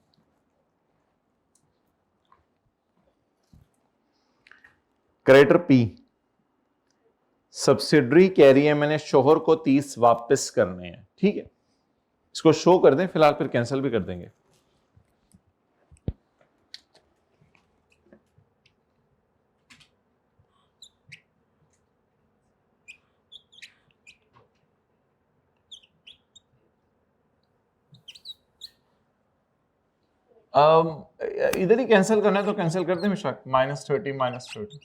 क्रेडिटर पी, सब्सिडरी कह रही है मैंने शोहर को 30 वापस करने हैं, ठीक है, इसको शो कर दें फिलहाल, फिर कैंसिल भी कर देंगे। इधर ही कैंसिल करना है तो कैंसिल कर दें मिशाक। -30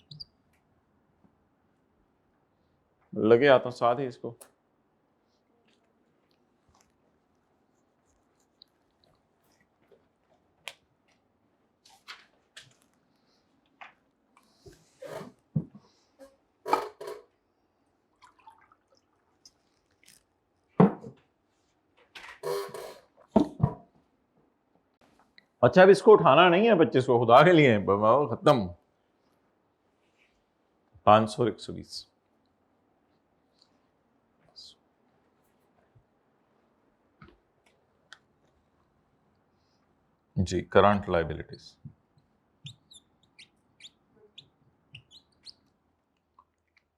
लगे हाथों साथ ही इसको। अच्छा, अब इसको उठाना नहीं है बच्चे, इसको खुदा के लिए खत्म। 500 और 120 जी। करंट लायबिलिटीज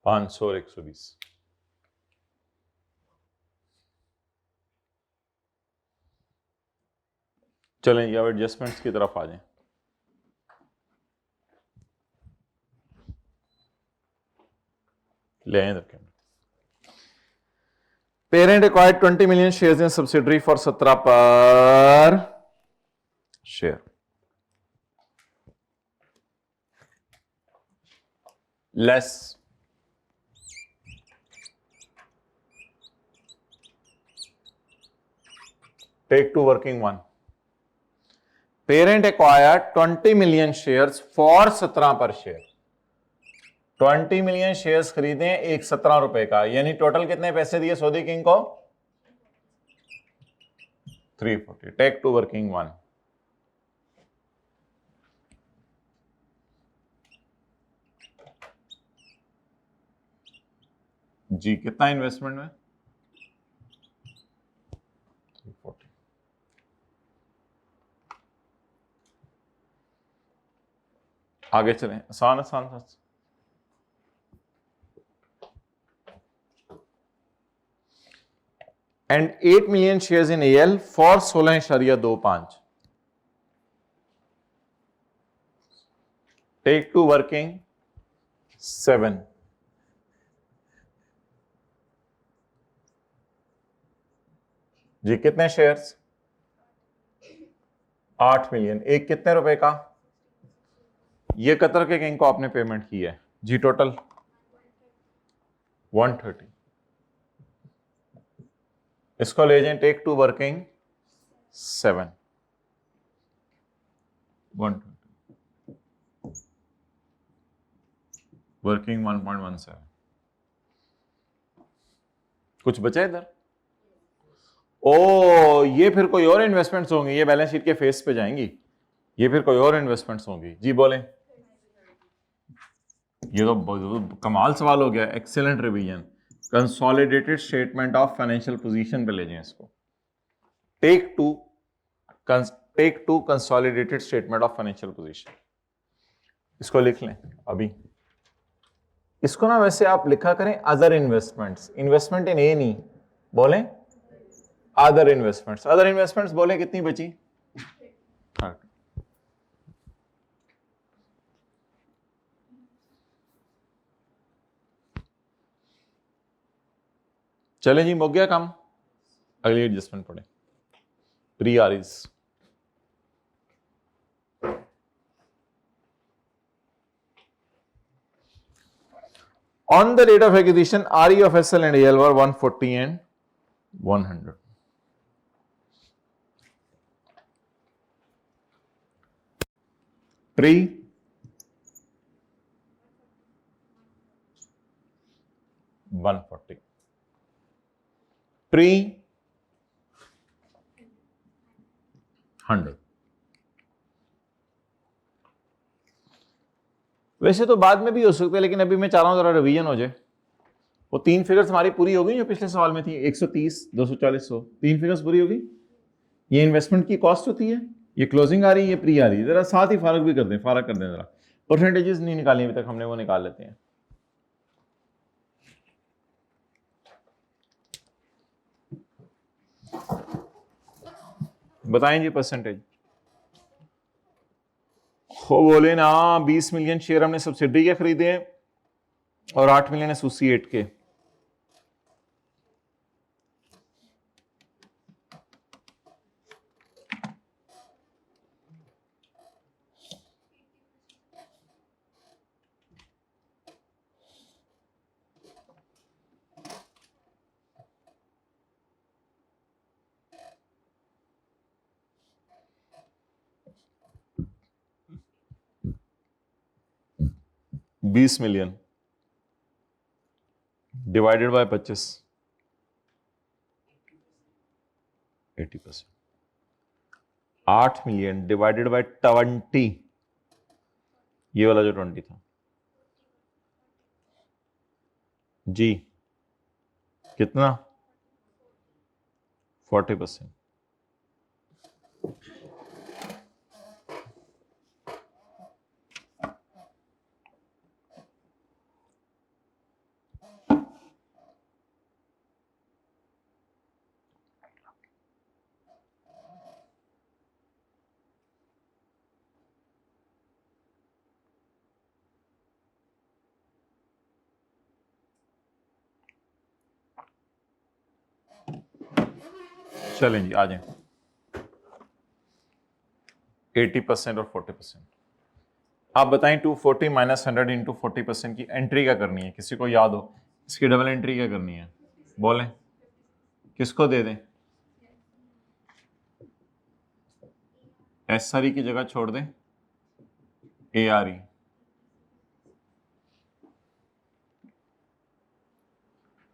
500 और 120। चलें ये अब एडजस्टमेंट्स की तरफ आ जाएं। ले आए इधर के। Parent acquired 20 million shares in subsidiary for 17 per share. Less take to working one. Parent acquired 20 million shares for 17 per share. 20 million shares खरीदे एक 17 रुपए का, यानी टोटल कितने पैसे दिए सऊदी किंग को? 340. Take to working one. जी कितना इन्वेस्टमेंट में? 340. आगे चलें. आसान आसान था. And 8 million shares in AL for 16.25. Take to working 7. जी कितने शेयर्स? 8 मिलियन. एक कितने रुपए का? ये कतर के किंग को आपने पेमेंट की है जी. टोटल 130. इसको ले जाएं. Take to working 7. 120 वर्किंग 1.17. कुछ बचा इधर? ओ ये फिर कोई और इन्वेस्टमेंट्स होंगी, ये बैलेंस शीट के फेस पे जाएंगी, ये फिर कोई और इन्वेस्टमेंट्स होंगी. जी बोलें. ये तो कमाल सवाल हो गया. Excellent revision. Consolidated statement of financial position पे ले जाएं इसको. Take to consolidated statement of financial position. इसको लिख लें अभी. इसको ना वैसे आप लिखा करें अदर इन्वेस्टमेंट्स. इन्वेस्टमेंट इन ए नहीं बोलें, अदर इन्वेस्टमेंट्स. अदर इन्वेस्टमेंट्स बोले कितनी बची? चले जी, मुक गया काम. अगली एडजस्टमेंट पढ़े. Pre Ariz. On the date of acquisition, RE of SL and AL were 140 and 100. Pre 140. Pre 100. वैसे तो बाद में भी हो सकते हैं, लेकिन अभी मैं चाह रहा हूं जरा रिवीजन हो जाए. वो 3 फिगर्स हमारी पूरी हो गई जो पिछले सवाल में थी. 130, 240, 100. 3 फिगर्स पूरी हो गई. ये इन्वेस्टमेंट की कॉस्ट होती है, ये क्लोजिंग आ रही है, ये प्री आ रही है. जरा साथ ही फारक भी कर दें, फारक कर दें जरा. परसेंटेजेस नहीं निकाली अभी तक हमने, वो निकाल लेते हैं. बताएं जी परसेंटेज. वो बोले ना 20 मिलियन शेयर हमने सब्सिडी के खरीदे हैं और 8 मिलियन एसोसिएट के. $20 million divided by 25, 80%. 8 million divided by 20, ये वाला जो 20 था जी, कितना? 40%. चलें जी, आ जाएं। 80% और 40%। आप बताएं 240 माइनस 100 इंटू 40% की एंट्री क्या करनी है? किसी को याद हो इसकी डबल एंट्री क्या करनी है? बोलें, किसको दे दें? एस आर ई की जगह छोड़ दें ए आर ई।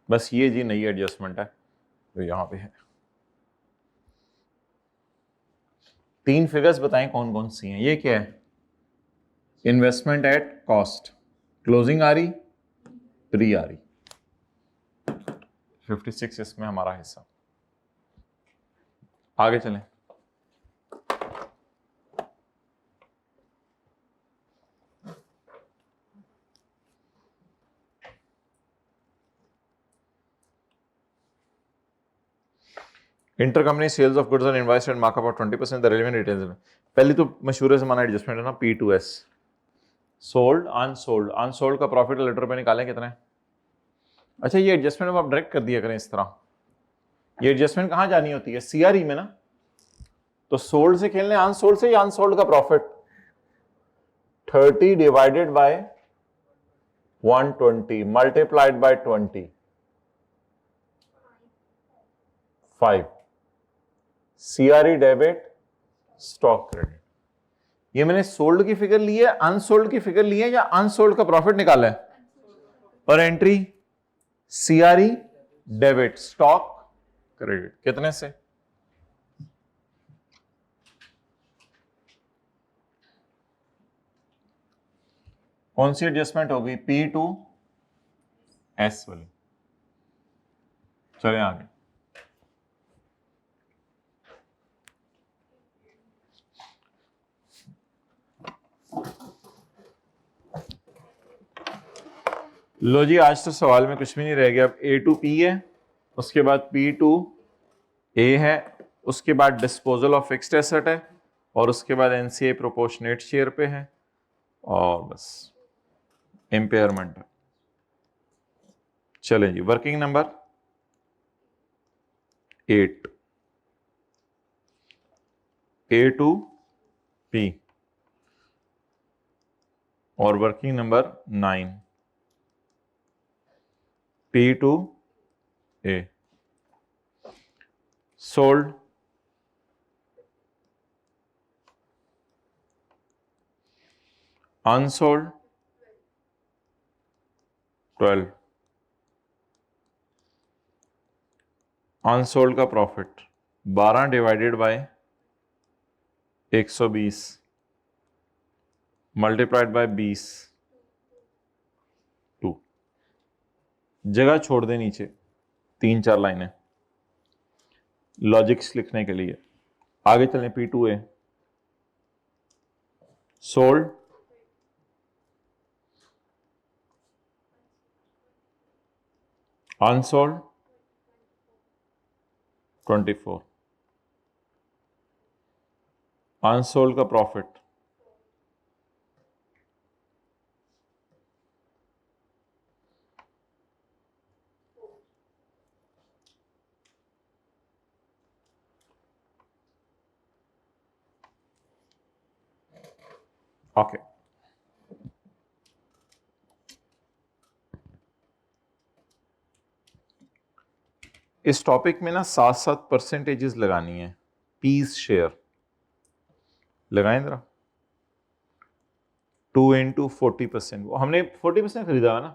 बस ये जी नई एडजस्टमेंट है जो यहां पे है। 3 फिगर्स बताएं कौन कौन सी हैं। ये क्या है? इन्वेस्टमेंट एट कॉस्ट, क्लोजिंग आ रही, प्री आ रही। 56 इसमें हमारा हिस्सा। आगे चलें। Inter company sales of goods and invoice and markup of 20% the relevant retails. पहली तो मशहूर जमाना एडजस्टमेंट है ना, P2S, सोल्ड अनसोल्ड। अनसोल्ड का प्रॉफिट लेटर पे निकालें कितना है? अच्छा, ये एडजस्टमेंट आप डायरेक्ट कर दिया करें इस तरह। ये एडजस्टमेंट कहां जानी होती है? सीआरई में ना। तो सोल्ड से खेलने अनसोल्ड से, या अनसोल्ड का profit 30 divided by 120 multiplied bye 25। CRE debit, stock credit. ये मैंने सोल्ड की फिगर ली है, अनसोल्ड की फिगर ली है, या अनसोल्ड का प्रॉफिट निकाला है? पर entry CRE debit, stock credit. कितने से? कौन सी एडजस्टमेंट होगी? P2S वाली। चले आगे। लो जी, आज तो सवाल में कुछ भी नहीं रह गया। अब A2P है, उसके बाद P2A है, उसके बाद डिस्पोजल ऑफ फिक्स्ड एसेट है, और उसके बाद NCA प्रोपोर्शनेट शेयर पे है, और बस इम्पेयरमेंट है। चलें जी, वर्किंग नंबर 8, A2P, और working number 9, P2A। Sold unsold 12। Unsold का profit 12 divided by 120 multiplied by 20, 2। जगह छोड़ दे नीचे 3-4 लाइनें लॉजिक्स लिखने के लिए। आगे चलें। P2A sold unsold 24। अनसोल्ड का प्रॉफिट ओके। इस टॉपिक में ना 7-7 परसेंटेजेस लगानी है। पीस शेयर लगाएं जरा। 2 इंटू 40%, वो हमने 40% खरीदा है ना,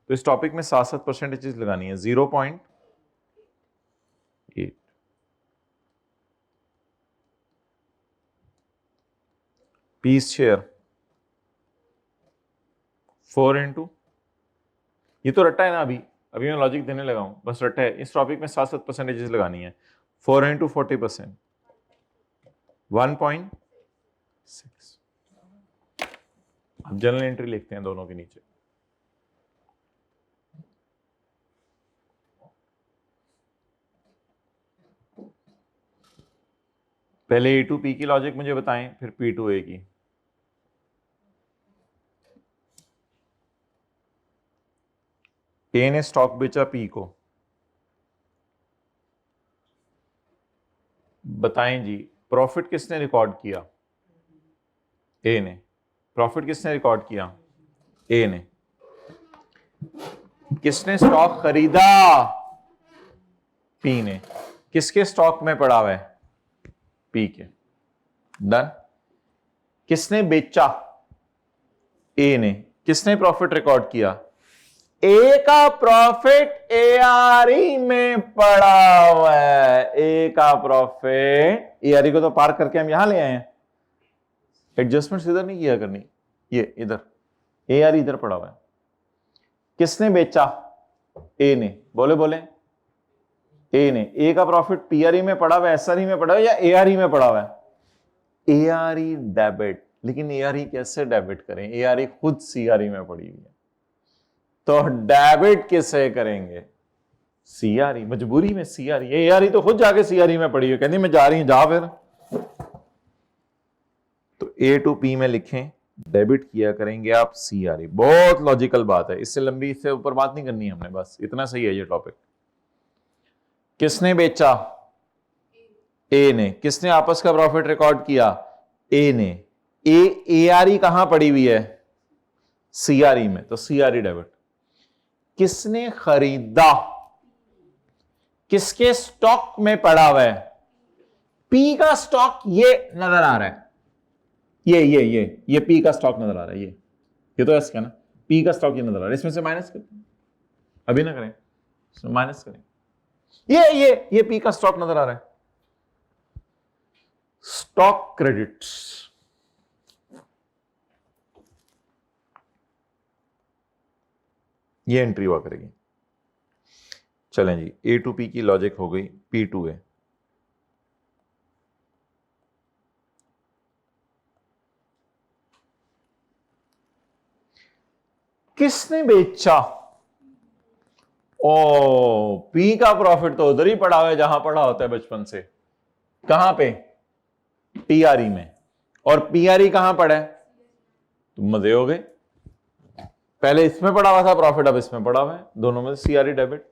तो इस टॉपिक में 7-7 परसेंटेजेस लगानी है। 0.8 पीस शेयर 4 इंटू, ये तो रट्टा है ना, अभी अभी मैं लॉजिक देने लगा हूं, बस रट्टा है। इस टॉपिक में 7-7 परसेंटेजेस लगानी है। 4 इंटू 40% 1.6। अब जनरल एंट्री लिखते हैं दोनों के नीचे। पहले A2P की लॉजिक मुझे बताएं, फिर P2A की। A ने स्टॉक बेचा P को, बताएं जी, प्रॉफिट किसने रिकॉर्ड किया? ए ने। प्रॉफिट किसने रिकॉर्ड किया? ए ने। किसने स्टॉक खरीदा? पी ने। किसके स्टॉक में पड़ा हुआ है? पी के। डन। किसने बेचा? ए ने। किसने प्रॉफिट रिकॉर्ड किया? ए का प्रॉफिट एआरई में पड़ा हुआ है। ए का प्रॉफिट, एआरई को तो पार करके हम यहां ले आए हैं, एडजस्टमेंट इधर नहीं किया करनी, ये इधर एआरई इधर पड़ा हुआ है। किसने बेचा? ए ने। बोले बोले, ए ने। ए का प्रॉफिट पीआरई में पड़ा हुआ है, एसआरई में पड़ा हुआ है, या एआरई में पड़ा हुआ है? Are debit. लेकिन एआरई कैसे डेबिट करें? एआरई खुद सीआरई में पड़ी हुई है, तो डेबिट किसे करेंगे? सीआरई। मजबूरी में सीआरई। एआरई तो खुद जाके सीआरई में पड़ी है, कहती मैं जा रही हूं, जा फिर। तो ए टू पी में लिखें, डेबिट किया करेंगे आप सीआरई। बहुत लॉजिकल बात है, इससे लंबी, इससे ऊपर बात नहीं करनी हमने, बस इतना सही है ये टॉपिक। किसने बेचा? ए ने। किसने आपस का प्रॉफिट रिकॉर्ड किया? ए ने। एआरई कहां पड़ी हुई है? सीआरई में, तो सीआरई डेबिट। किसने खरीदा? किसके स्टॉक में पड़ा हुआ है? पी का स्टॉक ये नजर आ रहा है, ये पी का स्टॉक नजर आ रहा है, ये तो एस का ना, पी का स्टॉक ये नजर आ रहा है। इसमें से माइनस करते हैं, अभी ना करें, इसमें माइनस करें। ये पी का स्टॉक नजर आ रहा है। स्टॉक क्रेडिट्स, ये एंट्री हुआ करेगी। चलें जी, ए टू पी की लॉजिक हो गई, पी टू है। किसने बेचा? ओ, पी का प्रॉफिट तो उधर ही पड़ा हुआ है जहां पड़ा होता है बचपन से। कहां पे? पीआरई में। और पीआरई कहां पड़ा है? तुम मजे हो गए, पहले इसमें पड़ा हुआ था प्रॉफिट, अब इसमें पड़ा हुआ है, दोनों में सीआरई डेबिट।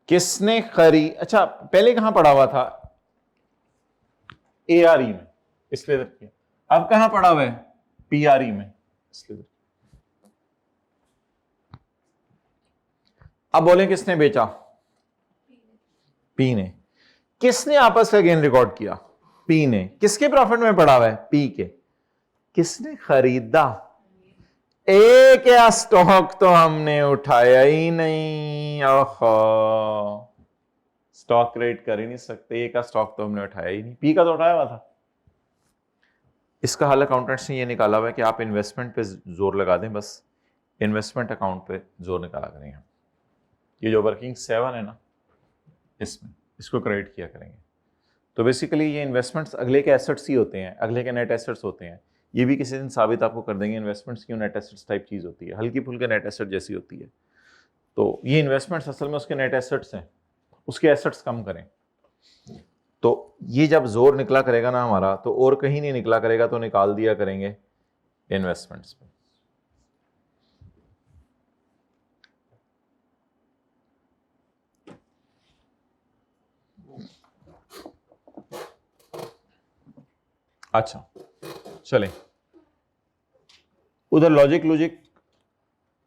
किसने अच्छा, पहले कहां पड़ा हुआ था? एआरई में, इसलिए देखिए। अब कहां पड़ा हुआ है? पीआरई में, इसलिए। अब बोले किसने बेचा? पी ने। किसने आपस का गेन रिकॉर्ड किया? पी ने। किसके प्रॉफिट में पड़ा हुआ है? पी के। किसने खरीदा? ए क्या स्टॉक तो हमने उठाया ही नहीं, ओहो, स्टॉक क्रेडिट कर ही नहीं सकते, ए का स्टॉक तो हमने उठाया ही नहीं, पी का तो उठाया हुआ था। इसका हल अकाउंटेंट्स ने ये निकाला हुआ है कि आप इन्वेस्टमेंट पे जोर लगा दें, बस इन्वेस्टमेंट अकाउंट पे जोर निकाला करेंगे। ये जो वर्किंग 7 है ना, इसमें इसको क्रेडिट किया करेंगे। तो बेसिकली ये इन्वेस्टमेंट्स अगले के एसेट्स ही होते हैं, अगले के नेट एसेट्स होते हैं। ये भी किसी दिन साबित आपको कर देंगे इन्वेस्टमेंट्स क्यों नेट एसेट्स टाइप चीज़ होती है, हल्की फुल्के नेट एसेट जैसी होती है। तो ये इन्वेस्टमेंट्स असल में उसके नेट एसेट्स हैं, उसके एसेट्स कम करें। तो ये जब जोर निकला करेगा ना हमारा, तो और कहीं नहीं निकला करेगा, तो निकाल दिया करेंगे इन्वेस्टमेंट्स पे। अच्छा चलें, उधर लॉजिक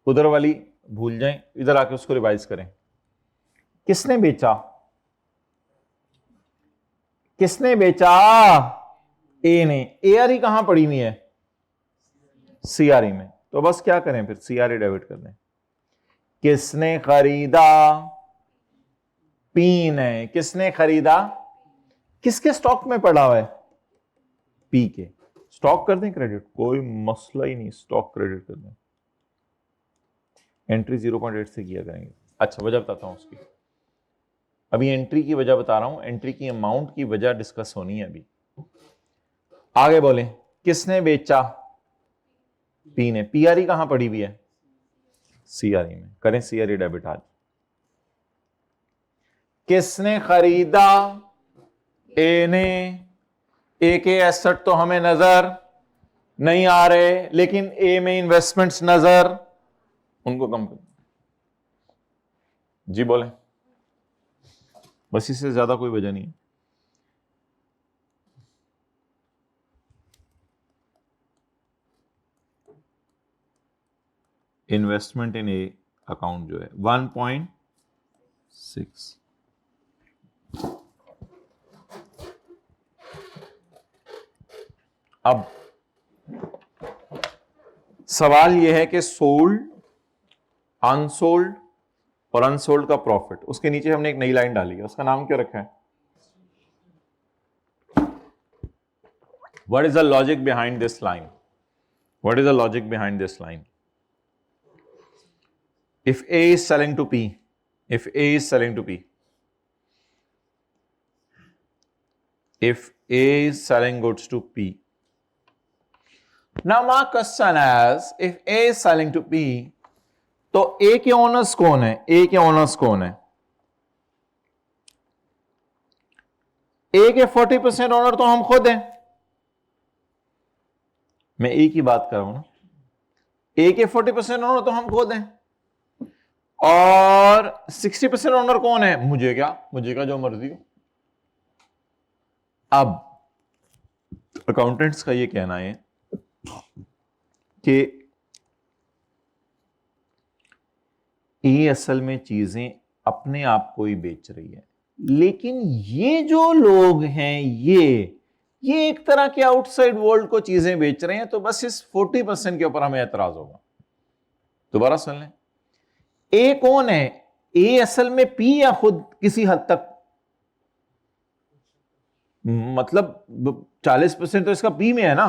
उधर वाली भूल जाएं, इधर आके उसको रिवाइज करें। किसने बेचा? किसने बेचा? ए ने। एआरई कहां पड़ी हुई है? सीआरई में। तो बस क्या करें फिर, सीआरई डेबिट कर दें। किसने खरीदा? पी ने। किसने खरीदा? किसके स्टॉक में पड़ा हुआ है? पी के। स्टॉक कर दें क्रेडिट, कोई मसला ही नहीं, स्टॉक क्रेडिट कर दें। एंट्री 0.8 से किया करेंगे। अच्छा वजह बताता हूं उसकी, अभी एंट्री की वजह बता रहा हूं, एंट्री की अमाउंट की वजह डिस्कस होनी है अभी। आगे बोले, किसने बेचा? पी ने। पीआरई कहां पड़ी हुई है? सीआरई में, करें सीआरई डेबिट आज। किसने खरीदा? ए ने। ए के एसेट तो हमें नजर नहीं आ रहे लेकिन ए में इन्वेस्टमेंट्स नजर, उनको कम कर। जी बोले, बस इससे ज्यादा कोई वजह नहीं है। इन्वेस्टमेंट इन ए अकाउंट जो है 1.6, अब सवाल यह है कि सोल्ड, अनसोल्ड और अनसोल्ड का प्रॉफिट, उसके नीचे हमने एक नई लाइन डाली है, उसका नाम क्यों रखा है? What is the logic behind this line? What is the logic behind this line? If A is selling to P, if A is selling to P, if A is selling goods to P, now my question is, if A is selling to P, तो A के owners कौन है? A के owners कौन है? A के 40% owner तो हम खुद हैं। मैं A की बात कर रहा हूं ना, A के 40% ओनर तो हम खुद हैं, और 60% ओनर कौन है? मुझे क्या जो मर्जी हो। अब अकाउंटेंट्स का ये कहना है कि ये असल में चीजें अपने आप को ही बेच रही है, लेकिन ये जो लोग हैं ये एक तरह के आउटसाइड वर्ल्ड को चीजें बेच रहे हैं, तो बस इस 40% के ऊपर हमें एतराज होगा। दोबारा सुन लें, ए कौन है? ए असल में पी या खुद किसी हद तक, मतलब 40% तो इसका पी में है ना,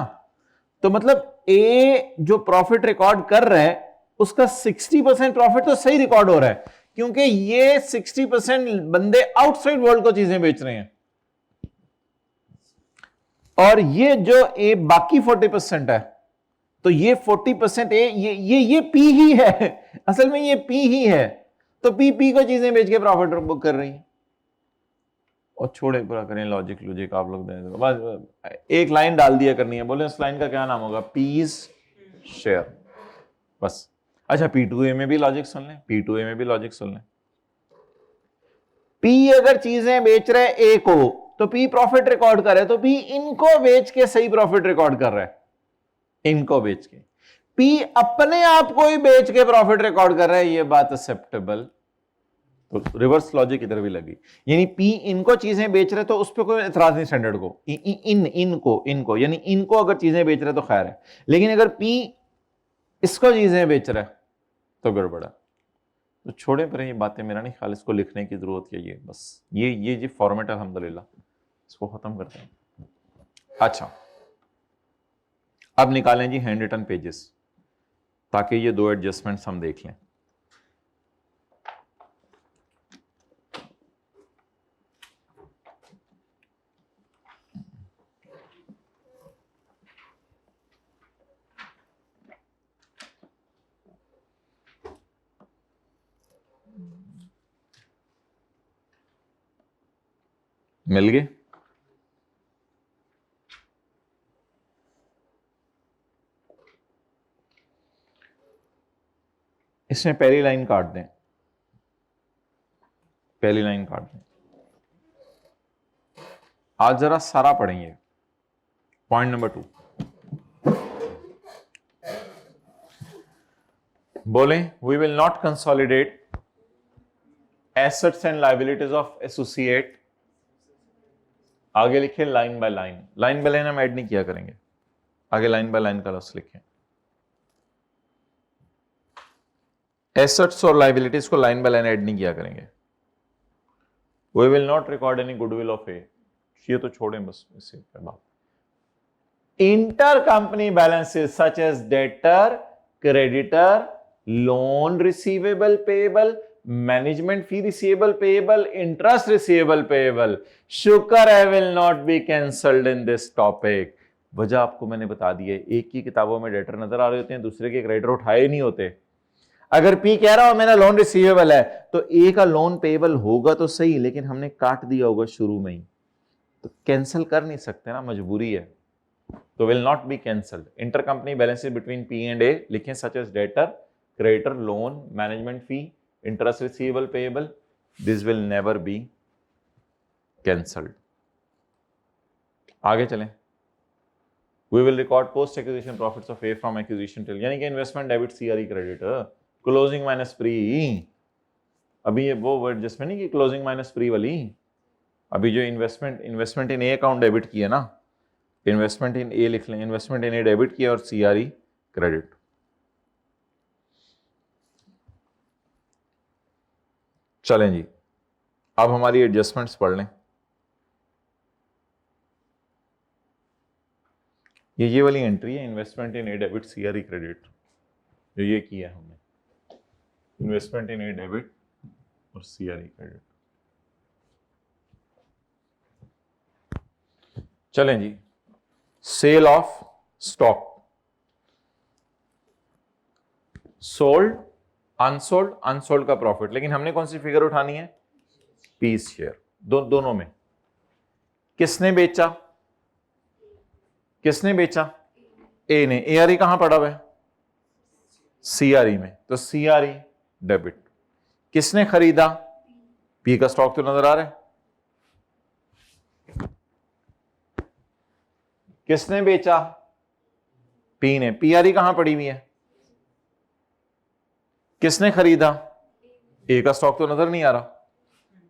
तो मतलब ए जो प्रॉफिट रिकॉर्ड कर रहा है उसका 60% प्रॉफिट तो सही रिकॉर्ड हो रहा है, क्योंकि ये 60% बंदे आउटसाइड वर्ल्ड को चीजें बेच रहे हैं, और ये जो ए बाकी 40% है, तो ये 40% ए ये पी ही है, असल में ये पी ही है, तो पी को चीजें बेच के प्रॉफिट बुक कर रही है। और छोड़े पूरा करें लॉजिक आप लोग दें, बस एक लाइन डाल दिया करनी है, बोले उस लाइन का क्या नाम होगा? पीज शेयर, बस। अच्छा, P2A में भी लॉजिक सुन लें, P2A में भी लॉजिक सुन लें। पी अगर चीजें बेच रहे ए को, तो पी प्रॉफिट रिकॉर्ड कर रहे हैं, तो पी इनको बेच के सही प्रॉफिट रिकॉर्ड कर रहा है, इनको बेच के। पी अपने आप को ही बेच के प्रॉफिट रिकॉर्ड कर रहा है, ये बात एक्सेप्टेबल। तो रिवर्स लॉजिक इधर भी लगी, यानी पी इनको चीजें बेच रहे तो उस पर कोई एतराज नहीं स्टैंडर्ड को, इनको यानी इनको अगर चीजें बेच रहे तो खैर है, लेकिन अगर पी इसको चीजें बेच रहा है तो गड़बड़ है। तो छोड़े पर ये बातें, मेरा नहीं ख्याल इसको लिखने की जरूरत है, ये बस ये जी फॉर्मेट अल्हम्दुलिल्लाह, इसको खत्म करते हैं। अच्छा, अब निकालें जी हैंड रिटन पेजेस, ताकि ये दो एडजस्टमेंट्स हम देख लें। मिल गए? इसमें पहली लाइन काट दें, पहली लाइन काट दें। आज जरा सारा पढ़ेंगे। पॉइंट नंबर 2 बोलें, we will not consolidate assets and liabilities of associate. आगे लिखे line by line, line by line हम ऐड नहीं किया करेंगे, आगे लाइन बाय लाइन का लफ्ज लिखें। एसेट्स और लायबिलिटीज को लाइन बाय लाइन ऐड नहीं किया करेंगे। We will not record any goodwill of a, ये तो छोड़ें बस, इससे बात। Inter company balances such as debtor, creditor, loan receivable payable, management fee receivable payable, interest receivable payable, शुक्र I will not be cancelled in this topic. वजह आपको मैंने बता दी है, एक की किताबों में डेटर नजर आ रहे होते हैं, दूसरे के क्रेडिटर उठाए नहीं होते। अगर पी कह रहा हो मेरा लोन रिसीवेबल है, तो ए का लोन पेएबल होगा तो सही, लेकिन हमने काट दिया होगा शुरू में ही, तो कैंसिल कर नहीं सकते ना, मजबूरी है। तो will not be cancelled. Intercompany balances between P and A लिखें such as debtor, creditor, loan, management fee, interest receivable, payable, this will never be cancelled. आगे चलें। We will record post acquisition profits of A from acquisition till, यानी कि investment debit CRE credit, closing minus pre. अभी ये वो word जिसमें नहीं कि क्लोजिंग माइनस प्री वाली, अभी जो investment in A account debit किया ना, इन्वेस्टमेंट इन ए लिख लें, इन्वेस्टमेंट इन ए डेबिट किया और CRE क्रेडिट। चलें जी, अब हमारी एडजस्टमेंट्स पढ़ लें। ये वाली एंट्री है, investment in A debit CRE credit, जो ये किया हमने, इन्वेस्टमेंट इन ए डेबिट और CRE क्रेडिट। चलें जी, sale of stock, sold, unsold, unsold का प्रॉफिट, लेकिन हमने कौन सी फिगर उठानी है? Piece share. दोनों में किसने बेचा? किसने बेचा? ए ने। ARE कहां पड़ा हुआ है? CRE में, तो CRE डेबिट। किसने खरीदा? पी का स्टॉक तो नजर आ रहा है। किसने बेचा? पी ने। PRE कहां पड़ी हुई है? किसने खरीदा? ए का स्टॉक तो नजर नहीं आ रहा,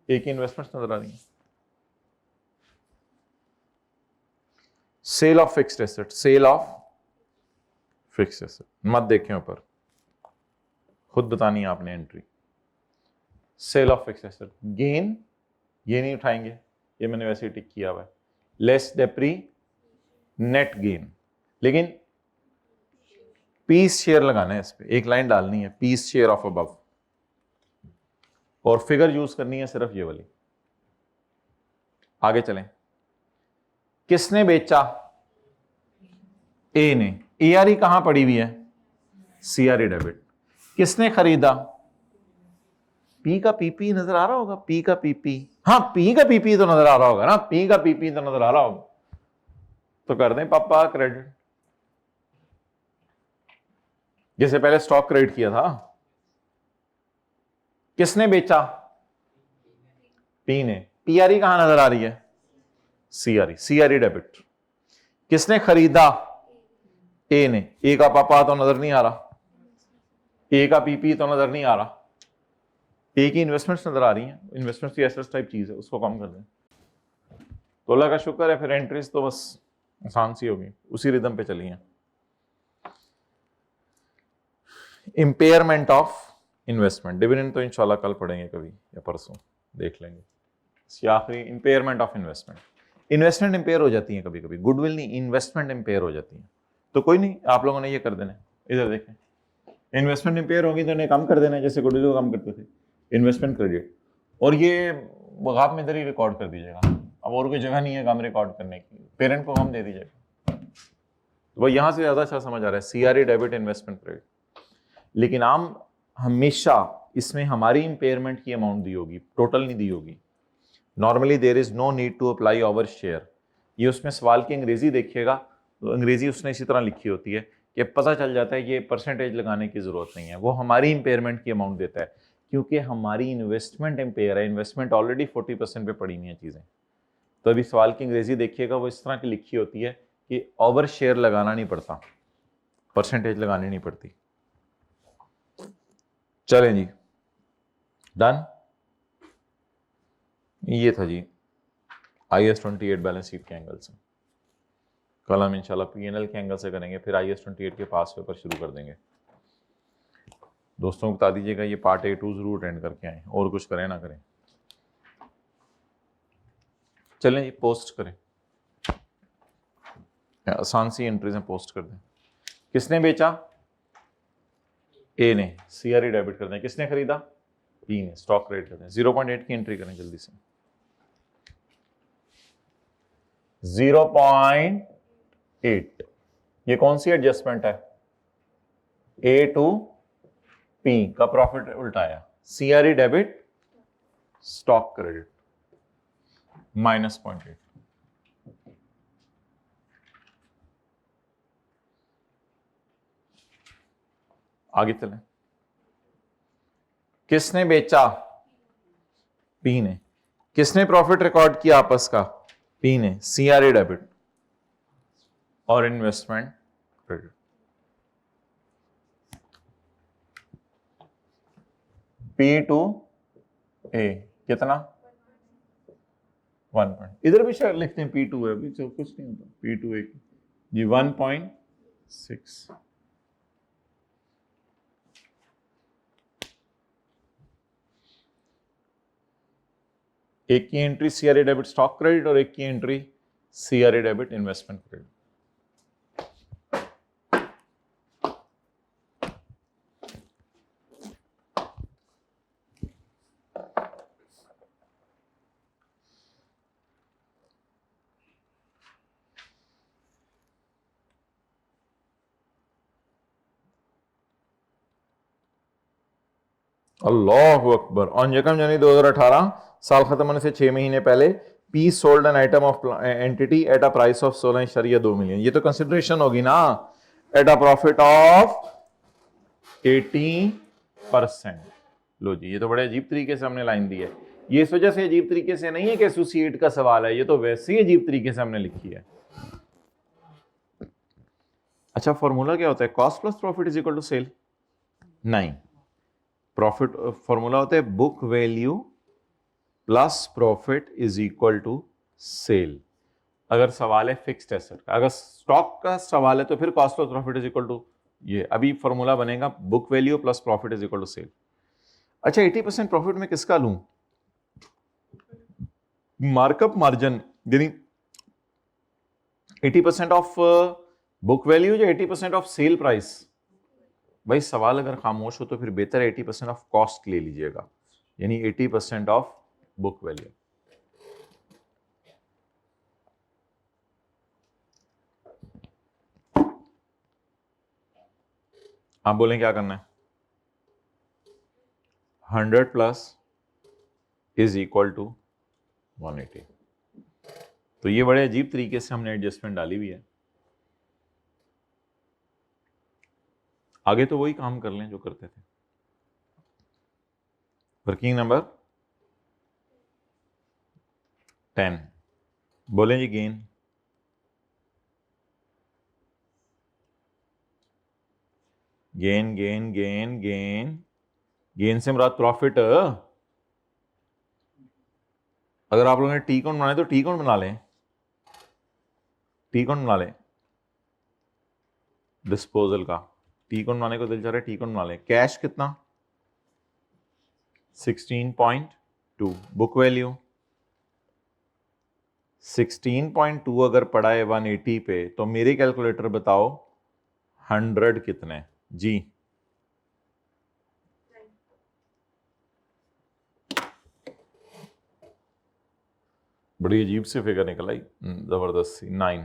ए की इन्वेस्टमेंट नजर आ रही है। Sale of fixed asset, sale of fixed asset, मत देखें ऊपर, खुद बतानी है आपने entry. Sale of fixed asset, gain, ये नहीं उठाएंगे, ये मैंने वैसे ही टिक किया हुआ है। लेस डेप्री नेट गेन, लेकिन पीस शेयर लगाना है इस पे, एक लाइन डालनी है, पीस शेयर ऑफ अबव, और फिगर यूज करनी है सिर्फ ये वाली। आगे चलें। किसने बेचा? ए ने। ARE कहां पड़ी हुई है? CRE debit. किसने खरीदा? पी का पीपी नजर आ रहा होगा, पी का पीपी, हाँ पी का पीपी तो नजर आ रहा होगा ना, पी का पीपी तो नजर आ रहा होगा, तो कर दें पापा क्रेडिट, जैसे पहले स्टॉक क्रेडिट किया था। किसने बेचा? पी ने। PRE कहां नजर आ रही है? CRE debit. किसने खरीदा? ए ने। ए का पापा तो नजर नहीं आ रहा, ए का पीपी तो नजर नहीं आ रहा, ए की इन्वेस्टमेंट्स नजर आ रही हैं, इन्वेस्टमेंट्स की एसेट्स टाइप चीज है, उसको कम कर दें। तो अल्लाह का शुक्र है, फिर एंट्रीज तो बस आसान सी होगी, उसी रिदम पे चली हैं। इंपेयरमेंट ऑफ इन्वेस्टमेंट, डिविडेंड तो इंशाल्लाह कल पढ़ेंगे कभी या परसों, देख लेंगे। आखिरी impairment of investment, investment impair हो जाती है कभी कभी, गुडविल नहीं, इन्वेस्टमेंट इंपेयर हो जाती है, तो कोई नहीं, आप लोगों ने ये कर देना, इधर देखें, इन्वेस्टमेंट इंपेयर होगी तो इन्हें कम कर देना, जैसे गुडविल को कम करते थे, इन्वेस्टमेंट क्रेडिट, और ये आप में इधर ही रिकॉर्ड कर दीजिएगा, अब और कोई जगह नहीं है काम रिकॉर्ड करने की, पेरेंट को हम दे दीजिएगा, तो वह यहां से ज्यादा अच्छा समझ आ रहा है, CRE डेबिट, इन्वेस्टमेंट क्रेडिट। लेकिन आम हमेशा इसमें हमारी इंपेयरमेंट की अमाउंट दी होगी, टोटल नहीं दी होगी। Normally there is no need to apply over share, ये उसमें सवाल की अंग्रेजी देखिएगा, तो अंग्रेजी उसने इसी तरह लिखी होती है कि पता चल जाता है ये परसेंटेज लगाने की जरूरत नहीं है, वो हमारी इंपेयरमेंट की अमाउंट देता है, क्योंकि हमारी इन्वेस्टमेंट इंपेयर है, इन्वेस्टमेंट ऑलरेडी 40% पे पड़ी हुई है चीजें। तो अभी सवाल की अंग्रेजी देखिएगा, वो इस तरह की लिखी होती है कि ओवर शेयर लगाना नहीं पड़ता, परसेंटेज लगानी नहीं पड़ती। चलें जी, डन। ये था जी IAS 28 बैलेंस शीट के एंगल से। कल हम इंशाल्लाह P&L के एंगल से करेंगे, फिर IAS 28 के पास पेपर शुरू कर देंगे। दोस्तों को बता दीजिएगा ये पार्ट A2 जरूर अटेंड करके आए, और कुछ करें ना करें। चलें जी, पोस्ट करें, आसान सी एंट्रीज में पोस्ट कर दें। किसने बेचा? ए ने। CRE डेबिट कर दें। किसने खरीदा? बी ने। स्टॉक क्रेडिट कर दें। 0.8 की एंट्री करें जल्दी से। 0.8, ये कौन सी एडजस्टमेंट है? A to P का प्रॉफिट उल्टाया, CRE डेबिट, स्टॉक क्रेडिट, -0.8। आगे चलें। किसने बेचा? पी ने। किसने प्रॉफिट रिकॉर्ड किया आपस का? पी ने। सीआरए डेबिट और इन्वेस्टमेंट क्रेडिट। पी टू ए कितना? 1 इधर भी शायद लिखते हैं P2 है, अभी तो कुछ नहीं होता। P2 एक जी 1.6। एक की entry CRA debit stock credit और एक की entry CRA debit investment credit. अल्लाहु अकबर। ऑन यकम जनवरी 2018 साल खत्म होने से 6 महीने पहले P sold an item of entity at a price of 16.2 million. ये तो कंसिडरेशन होगी ना, एट अ प्रॉफिट ऑफ 80%। लो जी, ये तो बड़े अजीब तरीके से हमने लाइन दी है। ये इस वजह से अजीब तरीके से नहीं है कि एसोसिएट का सवाल है, ये तो वैसे ही अजीब तरीके से हमने लिखी है। अच्छा, फॉर्मूला क्या होता है? Cost plus profit is equal to sale? नहीं, प्रॉफिट फॉर्मूला होता है book value plus profit is equal to sale. अगर सवाल है फिक्स्ड एसेट का, अगर स्टॉक का सवाल है तो फिर cost plus profit is equal to ये। अभी फॉर्मूला बनेगा book value plus profit is equal to sale. अच्छा, 80% प्रॉफिट में किसका लूं? मार्कअप मार्जिन, यानी 80% ऑफ बुक वैल्यू या 80% ऑफ सेल प्राइस? भाई सवाल अगर खामोश हो तो फिर बेहतर है 80% ऑफ कॉस्ट ले लीजिएगा, यानी 80% ऑफ बुक वैल्यू। आप बोलें क्या करना है? 100 प्लस इज इक्वल टू 180। तो ये बड़े अजीब तरीके से हमने एडजस्टमेंट डाली हुई है। आगे तो वही काम कर लें जो करते थे। वर्किंग नंबर 10 बोलें जी। Gain gain gain gain gain gain से मुराद प्रॉफिट। अगर आप लोगों ने टी कौन बनाए तो टी कौन बना लें, टी कौन बना लें डिस्पोजल का। टी कौन बनाने को दिल चाह रहा है, टी कौन बना लें। कैश कितना? 16.2। बुक वैल्यू 16.2 अगर पड़ा है 180 पे तो मेरे कैलकुलेटर बताओ 100 कितने जी? बड़ी अजीब सी फिगर निकल आई, जबरदस्त सी। 9।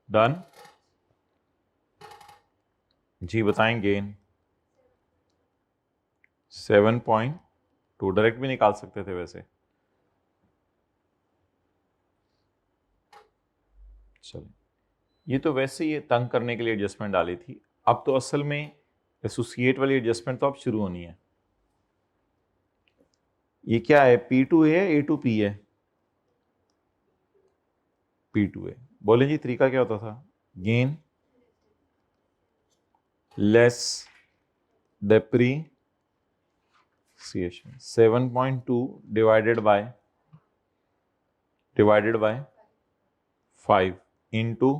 डन जी, बताएं। गेन 7.2 डायरेक्ट भी निकाल सकते थे वैसे। चलिए, ये तो वैसे ही तंग करने के लिए एडजस्टमेंट डाली थी। अब तो असल में एसोसिएट वाली एडजस्टमेंट तो अब शुरू होनी है। ये क्या है? P2 है, A2P है? P2 है। बोले जी तरीका क्या होता था? Gain less depreciation 7.2 divided by 5 into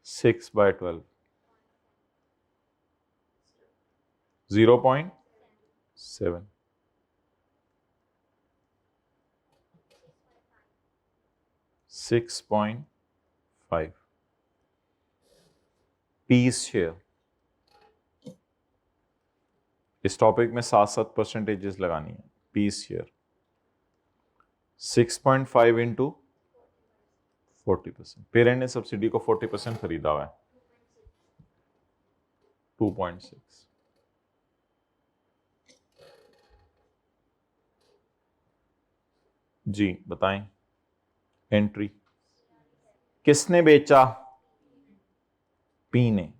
6/12 0.7 6.5 piece share. इस टॉपिक में 7 परसेंटेजेस लगानी है। Piece share 6.5 into 40%। पेरेंट ने सब्सिडी को 40% खरीदा हुआ है। 2.6 जी बताएं। एंट्री किसने बेचा? पी ने।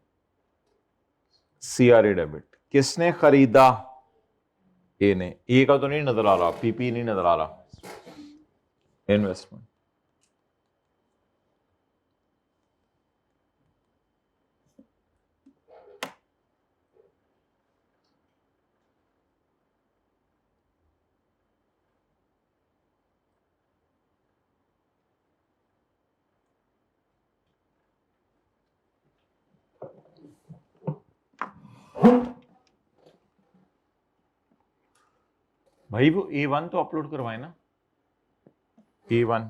सीआरए डेबिट किसने खरीदा? ए ने। ए का तो नहीं नजर आ रहा, पीपी नहीं नजर आ रहा। इन्वेस्टमेंट भाई वो A1 तो अपलोड करवाए ना। A1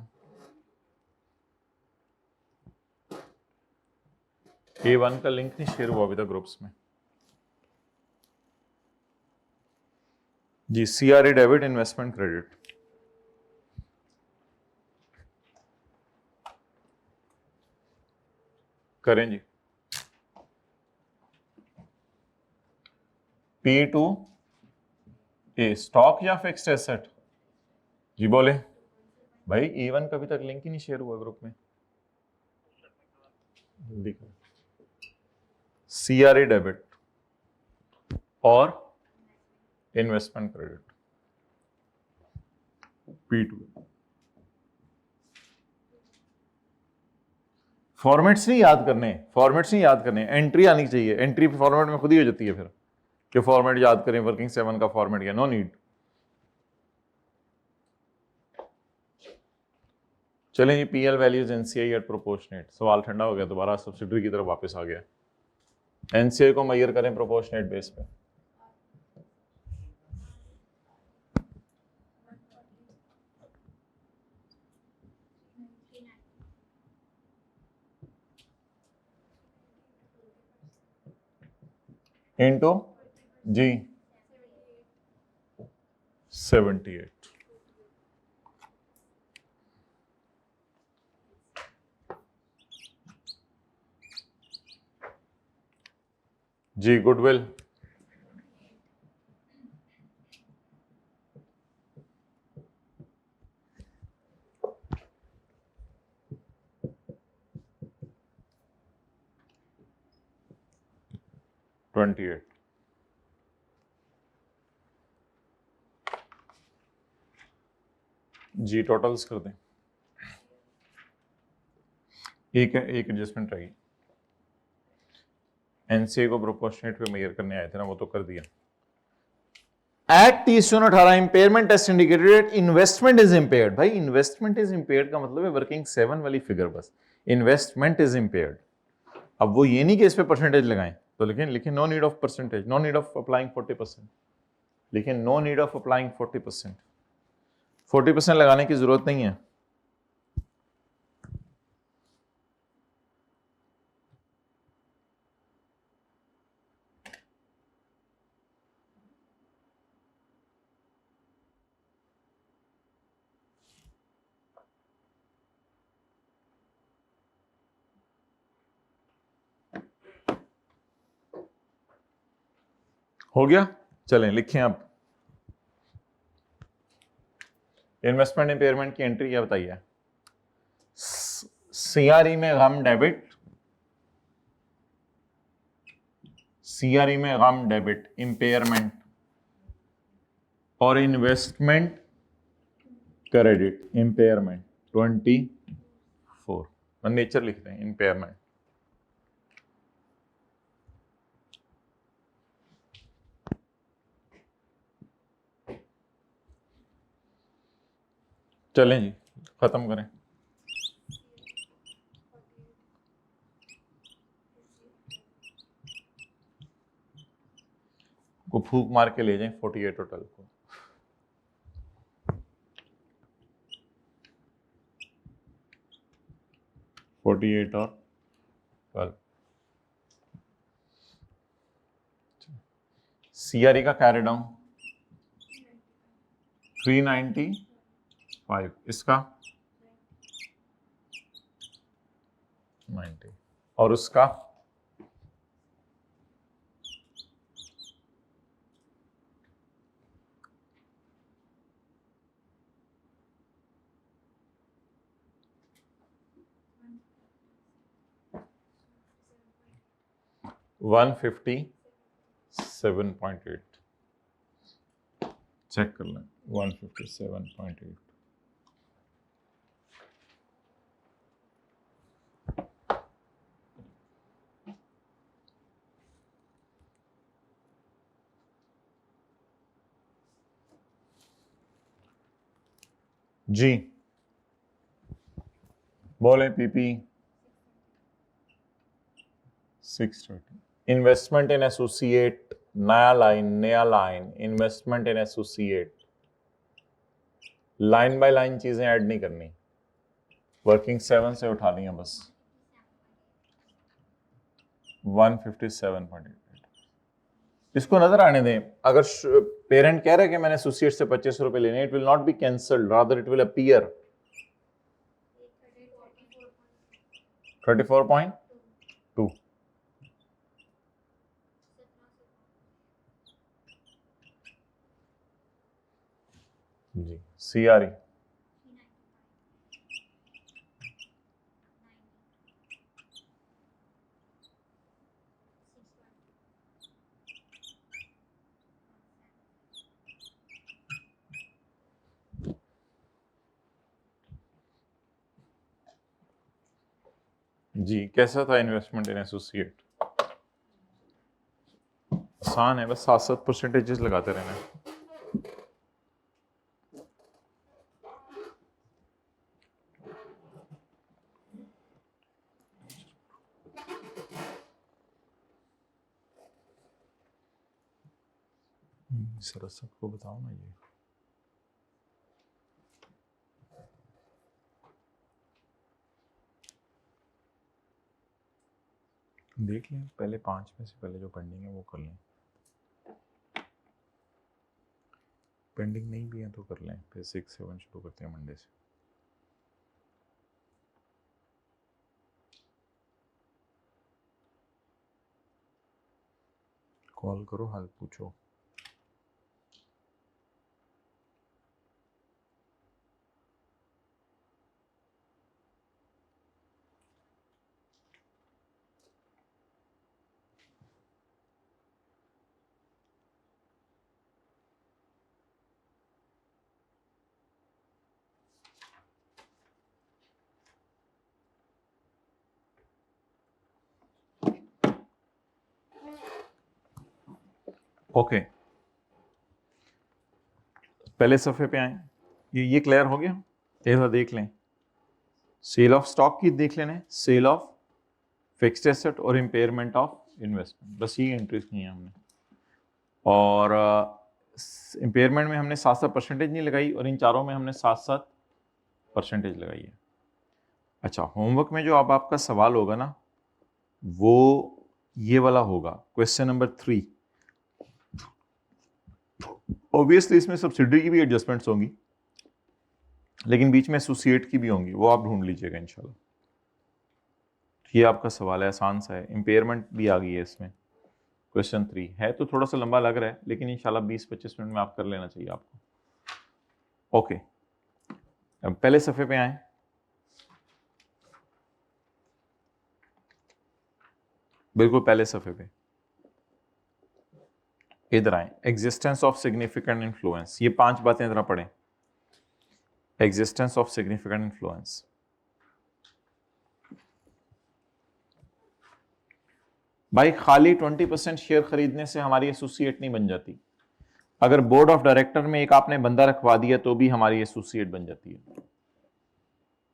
का लिंक नहीं शेयर हुआ अभी तक ग्रुप्स में। जी सीआरए डेबिट इन्वेस्टमेंट क्रेडिट करें जी। P2A स्टॉक या फिक्स्ड एसेट? जी बोले भाई। A1 का अभी तक लिंक ही नहीं शेयर हुआ ग्रुप में। जल्दी करें। सीआरए डेबिट और इन्वेस्टमेंट क्रेडिट P2। फॉर्मेट्स नहीं याद करने, फॉर्मेट्स नहीं याद करने, एंट्री आनी चाहिए। एंट्री फॉर्मेट में खुद ही हो जाती है फिर कि फॉर्मेट याद करें वर्किंग 7 का फॉर्मेट या नो नीड। चलें जी। PL values NCI at proportionate. सवाल ठंडा हो गया, दोबारा सब्सिडरी की तरफ वापस आ गया। एनसीआई को मेजर करें प्रोपोर्शनेट बेस पे। इनटू जी 78 जी। गुडविल $28। जी टोटल्स कर दें। एक एडजस्टमेंट रहेगी। एनसीए को प्रोपोर्शनेट पे मेजर करने आए थे ना, वो तो कर दिया। At 30/18 impairment test indicated investment is impaired. भाई इन्वेस्टमेंट इज इंपेयर्ड का मतलब है वर्किंग 7 वाली फिगर, बस इन्वेस्टमेंट इज इंपेयर्ड। अब वो ये नहीं कि इस पे परसेंटेज लगाएं, तो लेकिन no need of percentage, no need of applying 40%, लेकिन नो नीड ऑफ अप्लाइंग 40%। 40% लगाने की जरूरत नहीं है। हो गया। चलें लिखें अब। इन्वेस्टमेंट इंपेयरमेंट की एंट्री क्या बताइए? सीआरई में गम डेबिट, सीआरई में गम डेबिट इंपेयरमेंट और इन्वेस्टमेंट क्रेडिट इंपेयरमेंट 24। नेचर लिखते हैं इंपेयरमेंट। चलें जी खत्म करें। फूक मार के ले जाएं 48 और 12 को। $48 और 12। CRE का कैरी डाउन 395, इसका 90 और उसका 157.8। चेक कर लें 157.8। जी बोले पीपी 630। इन्वेस्टमेंट इन एसोसिएट, नया line, investment in associate. Line by line चीजें ऐड नहीं करनी, वर्किंग 7 से उठानी है बस। 157.8। इसको नजर आने दें। अगर पेरेंट कह रहा है कि मैंने एसोसिएट से 25 रुपए लेने, it will not be cancelled, rather it will appear 34.2। जी CRE जी कैसा था इन्वेस्टमेंट इन एसोसिएट? आसान है, बस 7-7 परसेंटेजेस लगाते रहना है। सर सबको बताओ ना ये। देख लें पहले 5 में से पहले जो पेंडिंग है वो कर लें, पेंडिंग नहीं भी है तो कर लें, फिर 6-7 शुरू करते हैं मंडे से। कॉल करो, हाल पूछो। ओके पहले सफ़े पे आए, ये क्लियर हो गया? एक देख लें, सेल ऑफ स्टॉक की देख लेना, सेल ऑफ फिक्स्ड एसेट और इम्पेयरमेंट ऑफ इन्वेस्टमेंट, बस ये एंट्रीज की हैं हमने। और इम्पेयरमेंट में हमने 7-7 परसेंटेज नहीं लगाई और इन चारों में हमने 7-7 परसेंटेज लगाई है। अच्छा, होमवर्क में जो अब आपका सवाल होगा ना वो ये वाला होगा, क्वेश्चन नंबर 3। ऑब्वियसली इसमें सब्सिडी की भी एडजस्टमेंट्स होंगी, लेकिन बीच में एसोसिएट की भी होंगी, वो आप ढूंढ लीजिएगा इंशाल्लाह। ये आपका सवाल है, आसान सा है, इम्पेयरमेंट भी आ गई है इसमें। क्वेश्चन 3 है तो थोड़ा सा लंबा लग रहा है, लेकिन इंशाल्लाह 20-25 मिनट में आप कर लेना चाहिए आपको। ओके अब पहले सफ़े पे आए, बिल्कुल पहले सफ़े पे इधर आए, एग्जिस्टेंस ऑफ सिग्निफिकेंट इन्फ्लुएंस। ये 5 बातें जरा पढ़ें। एग्जिस्टेंस ऑफ सिग्निफिकेंट इन्फ्लुएंस, भाई खाली 20% शेयर खरीदने से हमारी एसोसिएट नहीं बन जाती। अगर बोर्ड ऑफ डायरेक्टर में एक आपने बंदा रखवा दिया तो भी हमारी एसोसिएट बन जाती है।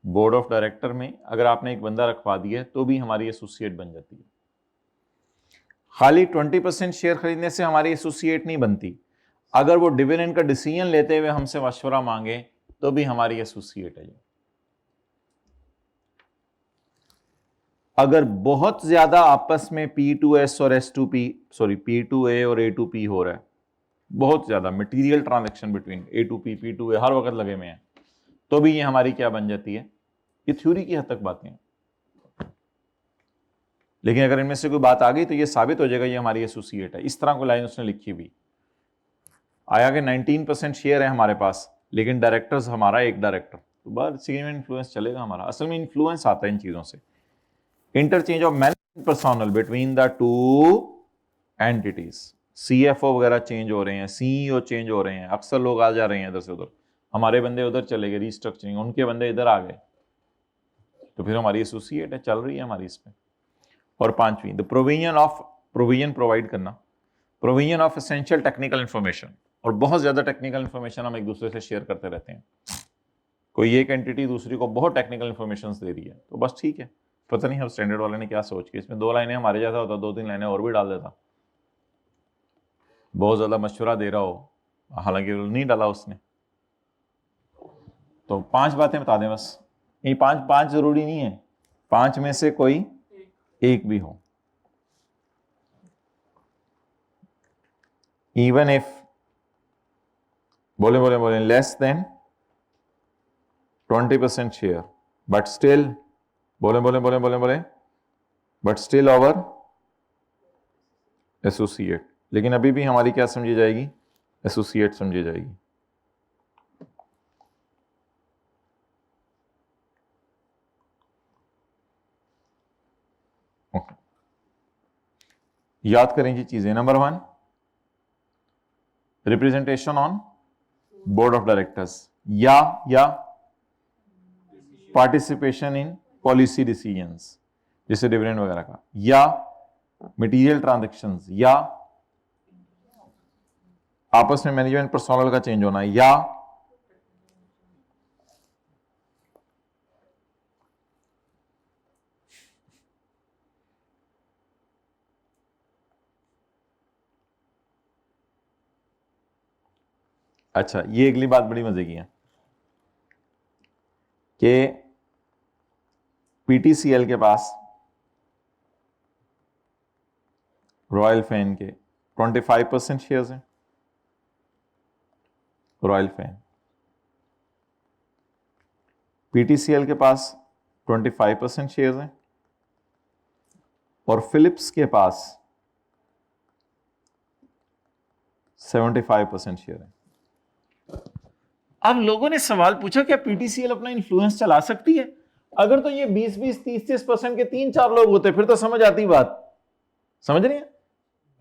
बोर्ड ऑफ डायरेक्टर में अगर आपने एक बंदा रखवा दिया तो भी हमारी एसोसिएट बन जाती है। खाली 20% शेयर खरीदने से हमारी एसोसिएट नहीं बनती, अगर वो डिविडेंड का डिसीजन लेते हुए हमसे मशवरा मांगे तो भी हमारी एसोसिएट है। अगर बहुत ज्यादा आपस में P2S और S2P, सॉरी P2A और A2P हो रहा है, बहुत ज्यादा material transaction between A2P P2A हर वक्त लगे हुए हैं, तो भी ये हमारी क्या बन जाती है। ये थ्योरी की हद तक बातें हैं, लेकिन अगर इनमें से कोई बात आ गई तो ये साबित हो जाएगा ये हमारी एसोसिएट है। इस तरह को लाइन उसने लिखी हुई आया कि 19% शेयर है हमारे पास, लेकिन डायरेक्टर्स हमारा एक डायरेक्टर, तो बस इसी में इन्फ्लुएंस चलेगा हमारा। असल में इन्फ्लुएंस आता है इन चीजों से, interchange of management personnel between the two entities. CFO वगैरह चेंज हो रहे हैं, CEO चेंज हो रहे हैं, अक्सर लोग आ जा रहे हैं इधर से उधर, हमारे बंदे उधर चले गए रिस्ट्रक्चरिंग, उनके बंदे इधर आ गए, तो फिर हमारी एसोसिएट है, चल रही है हमारी इसमें। और पांचवी, द प्रोविजन प्रोवाइड करना, provision of essential technical information, और बहुत ज्यादा टेक्निकल इंफॉर्मेशन हम एक दूसरे से शेयर करते रहते हैं। कोई एक एंटिटी दूसरी को बहुत टेक्निकल इंफॉर्मेशन दे रही है, तो बस ठीक है, पता नहीं हम स्टैंडर्ड वाले ने क्या सोच के इसमें 2 लाइनें हमारे जैसा होता, 2-3 लाइनें और भी डाल देता, बहुत ज्यादा मशवरा दे रहा हो, हालांकि नहीं डाला उसने। तो 5 बातें बता दें बस, ये 5 जरूरी नहीं है, 5 में से कोई एक भी हो। इवन इफ, बोले बोले बोले less than 20% share, but still, बोले बोले बोले बोले बोले बट स्टिल ओवर एसोसिएट, लेकिन अभी भी हमारी क्या समझी जाएगी, एसोसिएट समझी जाएगी। ओके, याद करें जी चीजें। Number 1, representation on board of directors, या पार्टिसिपेशन इन पॉलिसी डिसीजंस जैसे डिविडेंड वगैरह का, या मटेरियल ट्रांजैक्शंस, या आपस में मैनेजमेंट पर्सोनल का चेंज होना, या अच्छा, ये अगली बात बड़ी मजे की है कि PTCL के पास रॉयल फैन के 25% शेयर्स हैं, रॉयल फैन, PTCL के पास 25% शेयर्स हैं, और फिलिप्स के पास 75% शेयर है। अब लोगों ने सवाल पूछा क्या PTCL अपना इन्फ्लुएंस चला सकती है? अगर तो ये 20-20, 30-30% के 3-4 लोग होते फिर तो समझ आती बात, समझ रही है?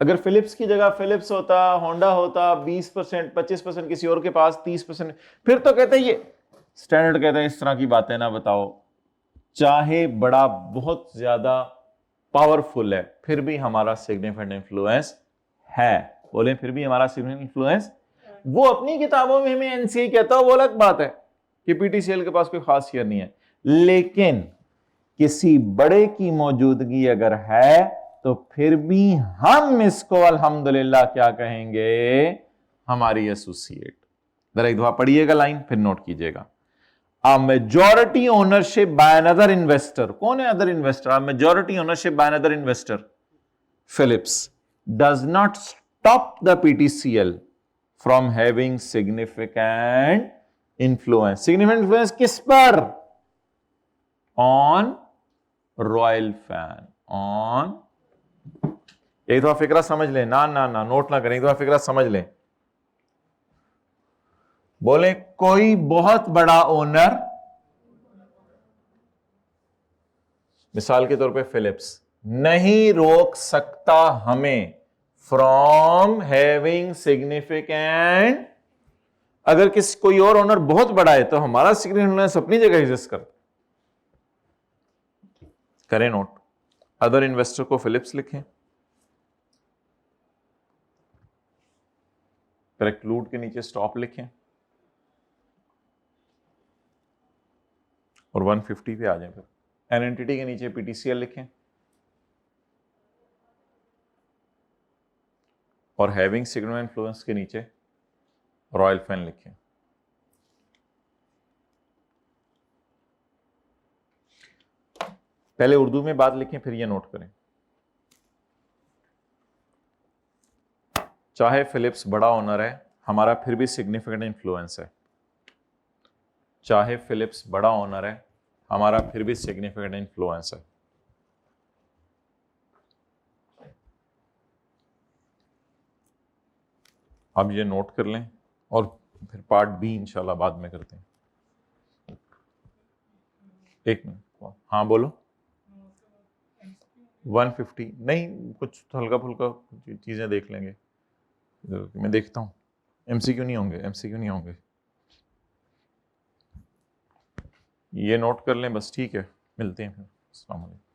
अगर फिलिप्स की जगह फिलिप्स होता, होंडा होता, 20%, 25% किसी और के पास, 30%, फिर तो कहते ये स्टैंडर्ड कहते हैं इस तरह की बातें ना बताओ। चाहे बड़ा बहुत ज्यादा पावरफुल है, फिर भी हमारा सिग्निफिकेंट इन्फ्लुएंस है। बोले फिर भी हमारा सिग्निफिकेंट इन्फ्लुएंस, वो अपनी किताबों में हमें NCA कहता है, वो अलग बात है कि PTCL के पास कोई खास शेयर नहीं है, लेकिन किसी बड़े की मौजूदगी अगर है तो फिर भी हम इसको अल्हम्दुलिल्लाह क्या कहेंगे, हमारी एसोसिएट। जरा एक दफा पढ़िएगा लाइन, फिर नोट कीजिएगा। A majority ownership by another investor, कौन है other investor? A majority ownership by another investor, Philips, does not stop the PTCL from having significant influence. Significant influence किस पर? On रॉयल फैन, ऑन, एक दफा फिक्रा समझ लें, ना ना ना नोट ना करें, एक दफा फिक्रा समझ लें। बोले कोई बहुत बड़ा ओनर, मिसाल के तौर पे फिलिप्स, नहीं रोक सकता हमें फ्रॉम हैविंग सिग्निफिकेंट, अगर किसी कोई और ओनर बहुत बड़ा है तो हमारा सिग्निफिकेंस अपनी जगह एग्जिस्ट करता। करें नोट, अदर इन्वेस्टर को फिलिप्स लिखें, फिर एक्लूड के नीचे स्टॉप लिखें और 150 पे आ जाए। फिर एन एंटिटी के नीचे PTCL लिखें, और हैविंग सिग्मा इन्फ्लुएंस के नीचे रॉयल फैन लिखें। पहले उर्दू में बात लिखें, फिर ये नोट करें। चाहे फिलिप्स बड़ा ओनर है, हमारा फिर भी सिग्निफिकेंट इन्फ्लुएंस है। चाहे फिलिप्स बड़ा ओनर है, हमारा फिर भी सिग्निफिकेंट इन्फ्लुएंस है। अब ये नोट कर लें और फिर पार्ट बी इंशाल्लाह बाद में करते हैं। एक मिनट, हाँ बोलो। 150 नहीं, कुछ हल्का फुल्का चीजें देख लेंगे। मैं देखता हूँ, एमसीक्यू नहीं होंगे, एमसीक्यू नहीं होंगे। ये नोट कर लें बस, ठीक है, मिलते हैं फिर। अस्सलाम वालेकुम।